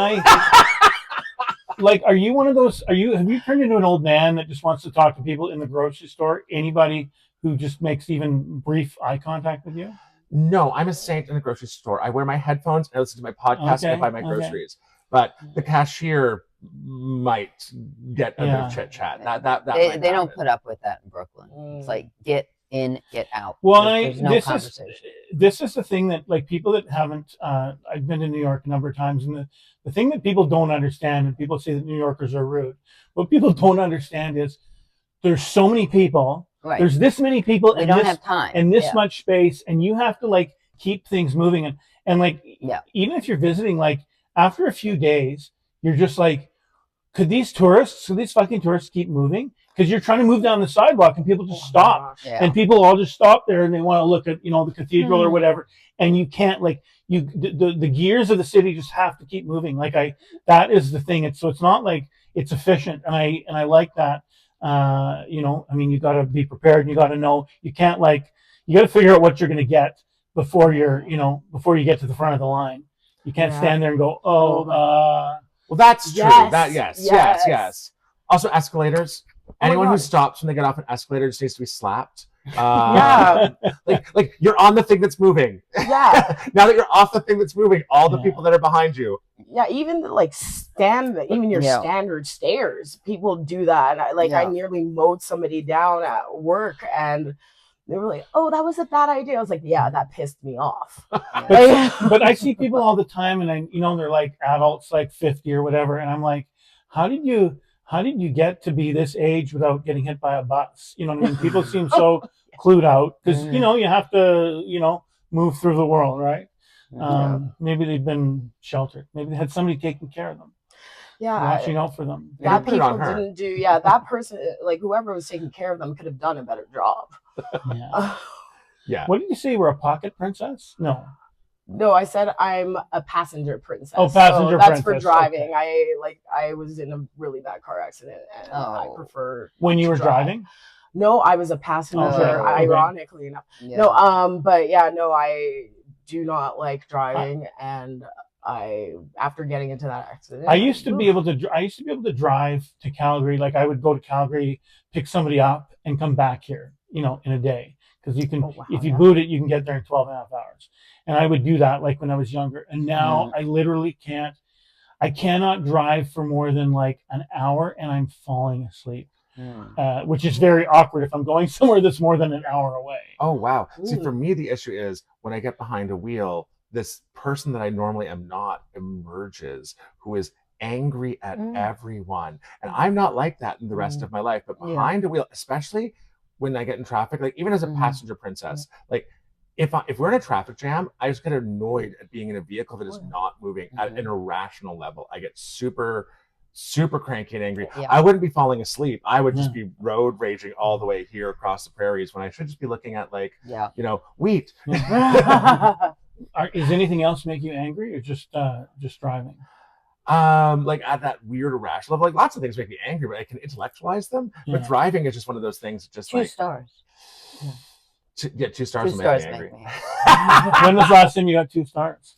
are you one of those? Have you turned into an old man that just wants to talk to people in the grocery store? Anybody who just makes even brief eye contact with you? No, I'm a saint in the grocery store. I wear my headphones and I listen to my podcast and I buy my groceries. But the cashier might get a bit of chit chat. That they don't put up with that in Brooklyn. It's like, get in, get out. Well, There's no conversation. This is the thing that, like, people that haven't, I've been to New York a number of times, and the thing that people don't understand, and people say that New Yorkers are rude, what people don't understand is there's so many people, Right. there's this many people, We and don't have time. and this much space, and you have to, like, keep things moving, and like, even if you're visiting, like, after a few days, you're just like, could these fucking tourists keep moving? Because you're trying to move down the sidewalk and people just stop. And people all just stop there and they want to look at, the cathedral or whatever. And you can't, like, the gears of the city just have to keep moving. Like, that is the thing. It's not like it's efficient. And I like that. You got to be prepared and you got to know, you can't, like, you got to figure out what you're going to get before before you get to the front of the line. You can't stand there and go, well, that's true. Yes. Also, escalators. Anyone who stops when they get off an escalator just needs to be slapped. Like you're on the thing that's moving. Yeah. Now that you're off the thing that's moving, all the people that are behind you. Yeah, even like even your standard stairs, people do that. I nearly mowed somebody down at work, and they were like, "Oh, that was a bad idea." I was like, "Yeah, that pissed me off." But I see people all the time, and they're like adults, like 50 or whatever, and I'm like, how did you get to be this age without getting hit by a bus? You know what I mean? People seem so clued out because you have to move through the world, right? Maybe they've been sheltered. Maybe they had somebody taking care of them. Watching out for them. That people didn't do. Yeah, that person, like whoever was taking care of them, could have done a better job. Yeah. What did you say? You were a pocket princess? No, I said I'm a passenger princess. Oh, passenger princess. That's princess. for driving. Okay. I was in a really bad car accident, and I prefer. When you were driving? No, I was a passenger. Ironically enough. Yeah. No, but yeah, no, I do not like driving, and after getting into that accident, I used to be able to drive to Calgary. Like, I would go to Calgary, pick somebody up, and come back here, in a day. Because you can, if you boot it, you can get there in 12 and a half hours. And I would do that, like, when I was younger. And now I literally can't. I cannot drive for more than like an hour, and I'm falling asleep. Which is very awkward if I'm going somewhere that's more than an hour away. Oh, wow. See, for me, the issue is when I get behind a wheel, this person that I normally am not emerges, who is angry at everyone. And I'm not like that in the rest of my life. But behind a wheel, especially when I get in traffic, like even as a passenger princess, like if we're in a traffic jam, I just get annoyed at being in a vehicle that is not moving at an irrational level. I get super cranky and angry. I wouldn't be falling asleep. I would just be road raging all the way here across the prairies when I should just be looking at, like, wheat. Is anything else make you angry, or just driving? Like at that weird irrational level, like lots of things make me angry, but I can intellectualize them. But driving is just one of those things. Just 2 stars. 2 stars will make me angry. When was the last time you got 2 stars?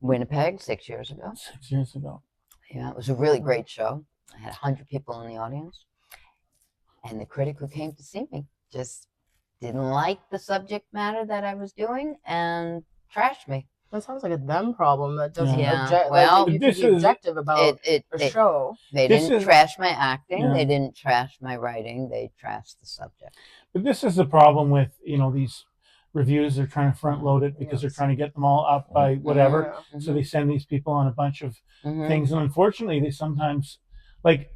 Winnipeg, 6 years ago. 6 years ago. Yeah, it was a really great show. I had 100 people in the audience, and the critic who came to see me just didn't like the subject matter that I was doing and trashed me. That sounds like a them problem. That doesn't well, you can be objective about a show. They didn't trash my acting. They didn't trash my writing. They trashed the subject. But this is the problem with these reviews. They're trying to front load it because they're trying to get them all up by whatever. So they send these people on a bunch of things, and unfortunately, they sometimes, like,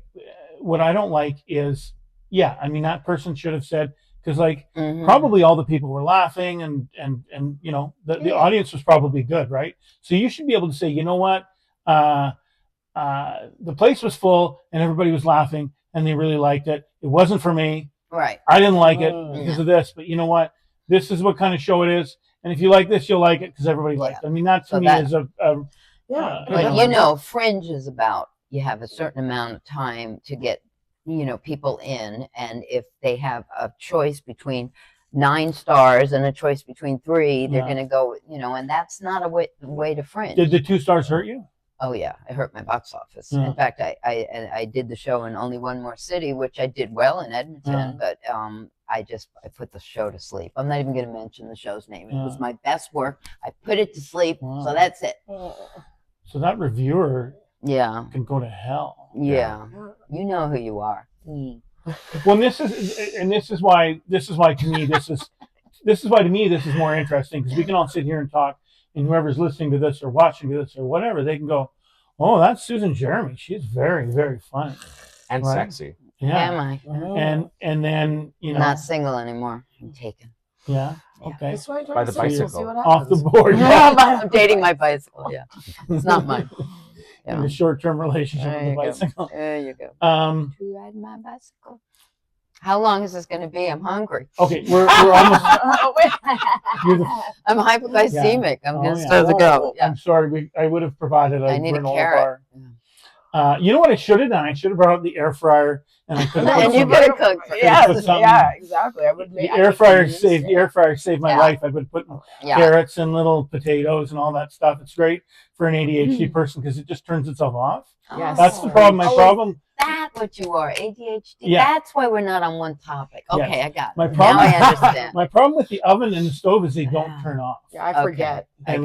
what I don't like is, that person should have said. Because, like, probably all the people were laughing, and the audience was probably good, right? So you should be able to say, you know what, the place was full and everybody was laughing and they really liked it. It wasn't for me. Right. I didn't like it because of this, but you know what? This is what kind of show it is, and if you like this, you'll like it because everybody likes it. I mean, that to me is but Fringe is about, you have a certain amount of time to get people in, and if they have a choice between 9 stars and a choice between 3, they're going to go, and that's not a way to Fringe. Did the 2 stars hurt you? Oh yeah, it hurt my box office. In fact, I did the show in only one more city, which I did well in Edmonton, but I put the show to sleep. I'm not even going to mention the show's name. It was my best work. I put it to sleep, so that's it. So that reviewer can go to hell. Yeah. You know who you are. Well, this is why to me this is more interesting, because we can all sit here and talk, and whoever's listening to this or watching this or whatever, they can go, "Oh, that's Susan Jeremy. She's very, very funny and right? sexy." Yeah, Am I? and then I'm not single anymore. I'm taken. Yeah. Yeah. Okay. This way, By the 26, we'll bicycle. see what Off the happens. board. I'm dating my bicycle. Yeah, it's not mine. In Yeah. a short-term relationship There with the you go. bicycle. There you go. To ride my bicycle. How long is this going to be? I'm hungry. Okay, we're almost. I'm hypoglycemic. Yeah. I'm just Yeah. supposed to go. Yeah. I'm sorry. I would have provided a I need a granola carrot. bar. You know what I should have done? I should have brought out the air fryer, and I could have And you could have cooked. Yeah, exactly. I would the air fryer saved my life. I would put carrots and little potatoes and all that stuff. It's great for an ADHD person because it just turns itself off. Yes. That's the problem. My problem. That's what you are, ADHD. Yeah. That's why we're not on one topic. Okay, Yes. I got it. My problem, now I understand. My problem with the oven and the stove is they don't turn off. Yeah, I forget. And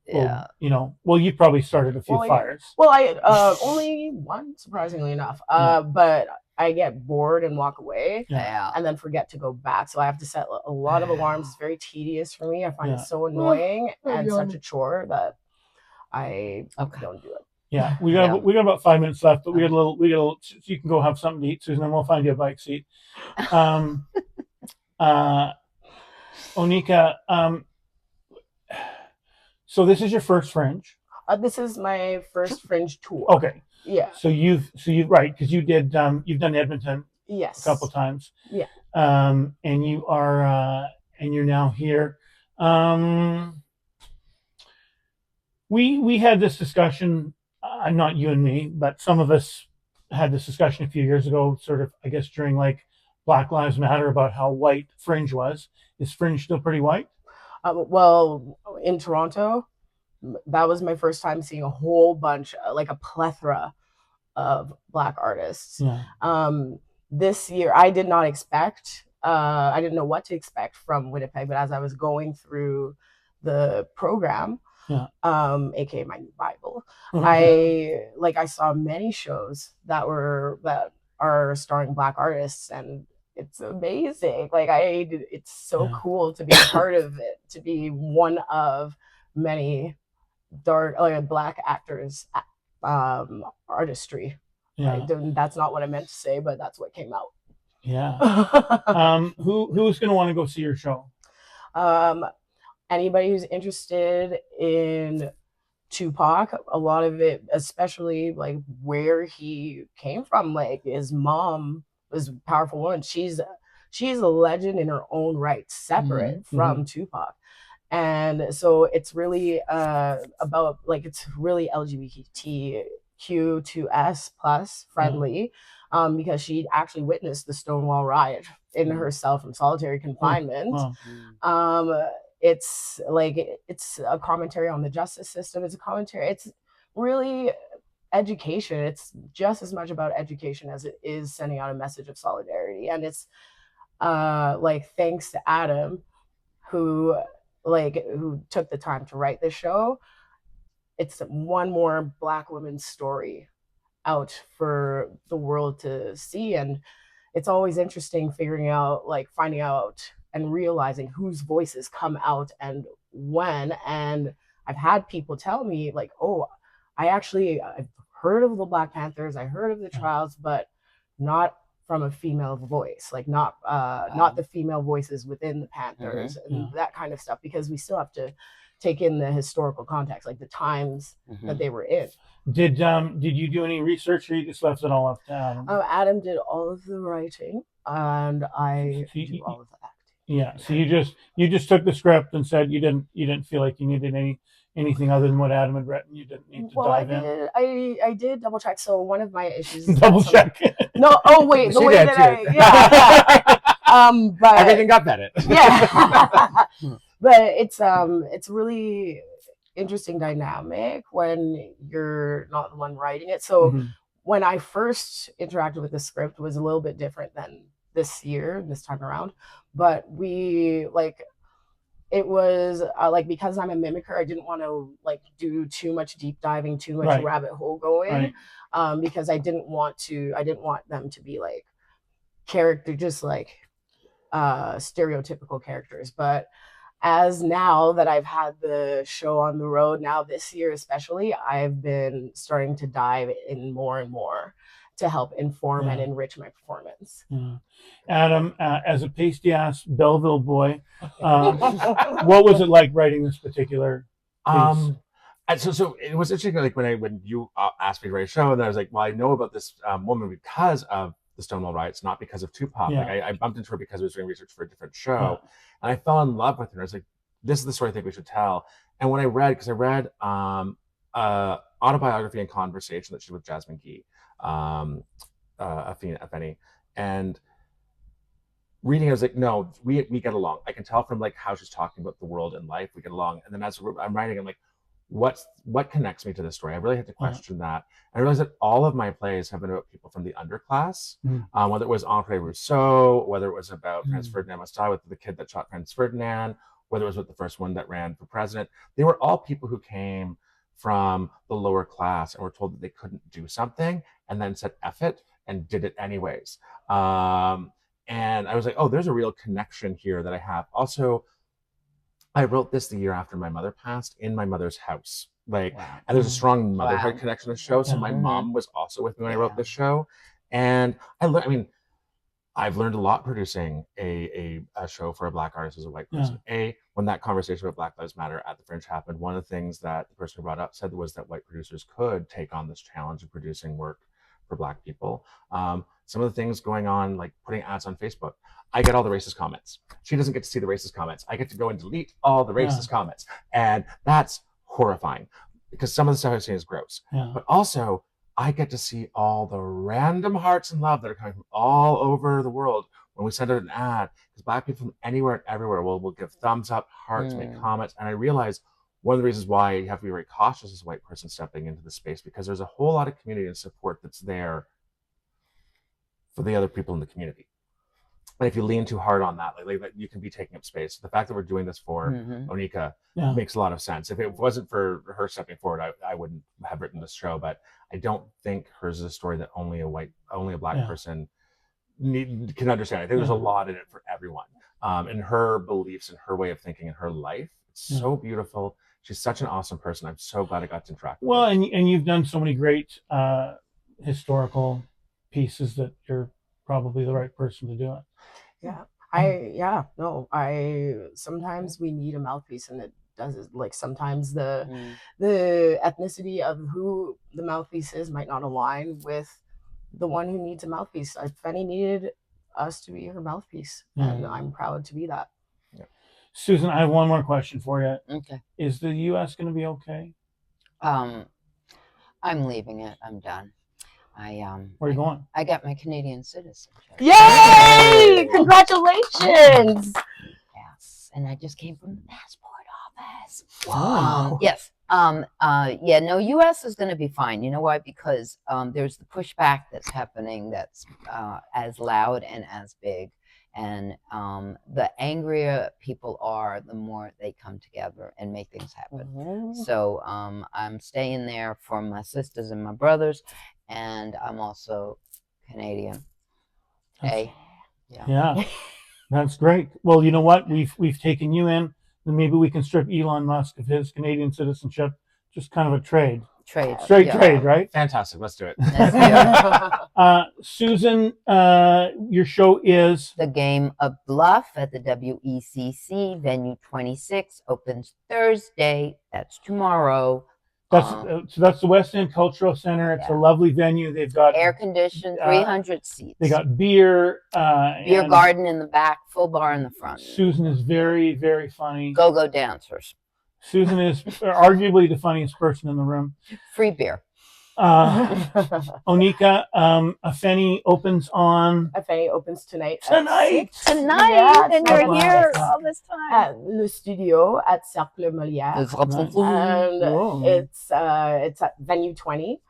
Yeah. You probably started a few fires. Well, I only one, surprisingly enough. But I get bored and walk away, and then forget to go back. So I have to set a lot of alarms. It's very tedious for me. I find it so annoying and such a chore that I don't do it. Yeah, we got about 5 minutes left, but we got a little. So you can go have something to eat, Susan, and we'll find you a bike seat. Onika, so this is your first Fringe. This is my first Fringe tour. Okay. Yeah. So you've right, because you did you've done Edmonton a couple times. Yeah. And you are and you're now here. We had this discussion, not you and me, but some of us had this discussion a few years ago, sort of, I guess, during like Black Lives Matter, about how white Fringe was. Is Fringe still pretty white? Well, in Toronto, that was my first time seeing a whole bunch, like a plethora of Black artists. Yeah. This year, I did not expect, I didn't know what to expect from Winnipeg, but as I was going through the program, aka my new Bible, I saw many shows that are starring Black artists, and it's amazing. It's so cool to be a part of it, to be one of many Black actors artistry. Yeah. That's not what I meant to say, but that's what came out. Yeah. Who's going to want to go see your show? Anybody who's interested in Tupac, a lot of it, especially like where he came from, like his mom was a powerful woman. She's a legend in her own right, separate from Tupac. And so it's really about, like, it's really LGBTQ2S plus friendly, because she actually witnessed the Stonewall riot in herself in solitary confinement. It's a commentary on the justice system. It's really education. It's just as much about education as it is sending out a message of solidarity. And it's thanks to Adam, who took the time to write this show. It's one more Black woman's story out for the world to see. And it's always interesting finding out and realizing whose voices come out and when. And I've had people tell me, like, oh, I've heard of the Black Panthers, I heard of the trials, but not from a female voice, like not the female voices within the Panthers and that kind of stuff, because we still have to take in the historical context, like the times that they were in. Did you do any research, or you just left it all up to Adam? Adam did all of the writing, and I do all of the acting. Yeah, so you just took the script and said you didn't feel like you needed anything other than what Adam had written. You didn't need to dive in. I did double check. So one of my issues is double check. No, oh wait, the She way did that but everything got vetted. Yeah. But it's really interesting dynamic when you're not the one writing it. So when I first interacted with the script, was a little bit different than this time around. But it was because I'm a mimicker, I didn't want to do too much deep diving, too much rabbit hole going, because I didn't want them to be character, just like stereotypical characters. But as now that I've had the show on the road, now this year especially, I've been starting to dive in more and more to help inform and enrich my performance. Yeah. Adam, as a pasty ass Belleville boy, what was it like writing this particular piece? So it was interesting, like when you asked me to write a show, and I was like, well, I know about this woman because of the Stonewall riots, not because of Tupac. Yeah. Like I bumped into her because I was doing research for a different show, and I fell in love with her. I was like, this is the story I think we should tell. And when I read, because I read autobiography and conversation that she did with Jasmine Gee, Afeni, and reading, I was like, no, we get along. I can tell from like how she's talking about the world and life, we get along. And then as I'm writing, I'm like, what connects me to this story? I really had to question that. And I realized that all of my plays have been about people from the underclass, whether it was Andre Rousseau, whether it was about Franz Ferdinand Mostai with the kid that shot Franz Ferdinand, whether it was with the first one that ran for president. They were all people who came from the lower class and were told that they couldn't do something and then said F it and did it anyways. And I was like, oh, there's a real connection here that I have. Also, I wrote this the year after my mother passed in my mother's house. Like, and there's a strong motherhood connection to the show. So my mom was also with me when I wrote this show. And I've learned a lot producing a show for a Black artist as a white person. When that conversation about Black Lives Matter at the Fringe happened, one of the things that the person who brought up said was that white producers could take on this challenge of producing work for Black people. Some of the things going on, like putting ads on Facebook, I get all the racist comments. She doesn't get to see the racist comments. I get to go and delete all the racist comments. And that's horrifying because some of the stuff I've seen is gross. But also, I get to see all the random hearts and love that are coming from all over the world when we send out an ad, because Black people from anywhere and everywhere will give thumbs up, hearts, make comments. And I realize one of the reasons why you have to be very cautious as a white person stepping into the space, because there's a whole lot of community and support that's there for the other people in the community. And if you lean too hard on that, like you can be taking up space. The fact that we're doing this for Onika makes a lot of sense. If it wasn't for her stepping forward, I wouldn't have written this show. But I don't think hers is a story that only a Black person can understand. I think there's a lot in it for everyone. And her beliefs and her way of thinking and her life, it's so beautiful. She's such an awesome person. I'm so glad I got to interact with her. And you've done so many great historical pieces that you're probably the right person to do it. Sometimes we need a mouthpiece, and it does it. Like sometimes the ethnicity of who the mouthpiece is might not align with the one who needs a mouthpiece. Fanny needed us to be her mouthpiece, and I'm proud to be that. Susan, I have one more question for you. Okay. Is the U.S. going to be okay? I'm leaving it. I'm done. Where are you going? I got my Canadian citizenship. Yay! Congratulations! Yes, and I just came from the passport office. Wow. Yes. No, U.S. is going to be fine. You know why? Because there's the pushback that's happening that's as loud and as big. And the angrier people are, the more they come together and make things happen. So I'm staying there for my sisters and my brothers, and I'm also Canadian. Yeah, that's great. Well, you know what? We've taken you in, and maybe we can strip Elon Musk of his Canadian citizenship. Just kind of a trade. Straight trade, right? Fantastic. Let's do it. Susan, your show is The Game of Bluff at the WECC, venue 26, opens Thursday. That's tomorrow. That's the West End Cultural Center. It's a lovely venue. They've got air conditioned, 300 seats. They got beer, beer garden in the back, full bar in the front. Susan is very, very funny. Go dancers. Susan is arguably the funniest person in the room. Free beer. Onika, Afeni opens on. Afeni opens tonight. Tonight, yes, and you're here all this time. At Le Studio at Cercle Molière. And it's at venue 20.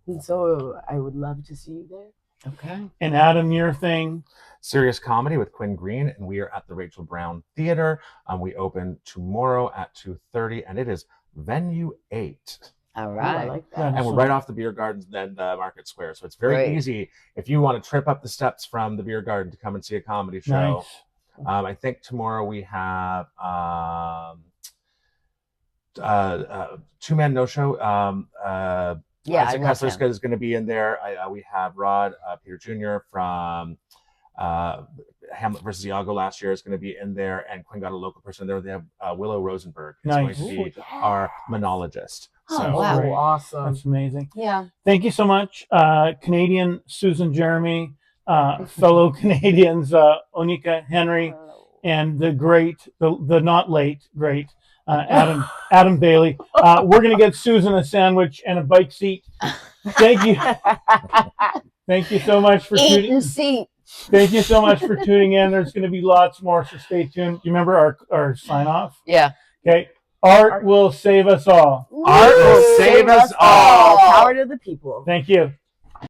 And so I would love to see you there. Okay. And Adam, your thing. Serious Comedy with Quinn Green, and we are at the Rachel Brown Theater. We open tomorrow at 2:30, and it is venue 8. All Ooh, right. I like Yeah, that. And we're right off the beer gardens, then the market square. So it's very Great. easy if you want to trip up the steps from the beer garden to come and see a comedy show. Nice. I think tomorrow we have two-man no show. Yeah, Isaac I love Hessler him. is going to be in there. We have Rod Peter Jr. from Hamlet versus Iago last year is going to be in there, and Quinn got a local person there. They have Willow Rosenberg is Nice. going to be Ooh, our monologist. Oh, So wow. Great. Awesome. That's amazing. Yeah. Thank you so much, Canadian Susan Jeremy, fellow Canadians Onika Henry, and the great, the not late great Adam Bailey. We're gonna get Susan a sandwich and a bike seat. Thank you, thank you so much for Eat tuning. and see. Thank you so much for tuning in. There's going to be lots more, so stay tuned. Do you remember our sign off? Yeah. Okay. Art will save us all. art will save us all. Power to the people. Thank you.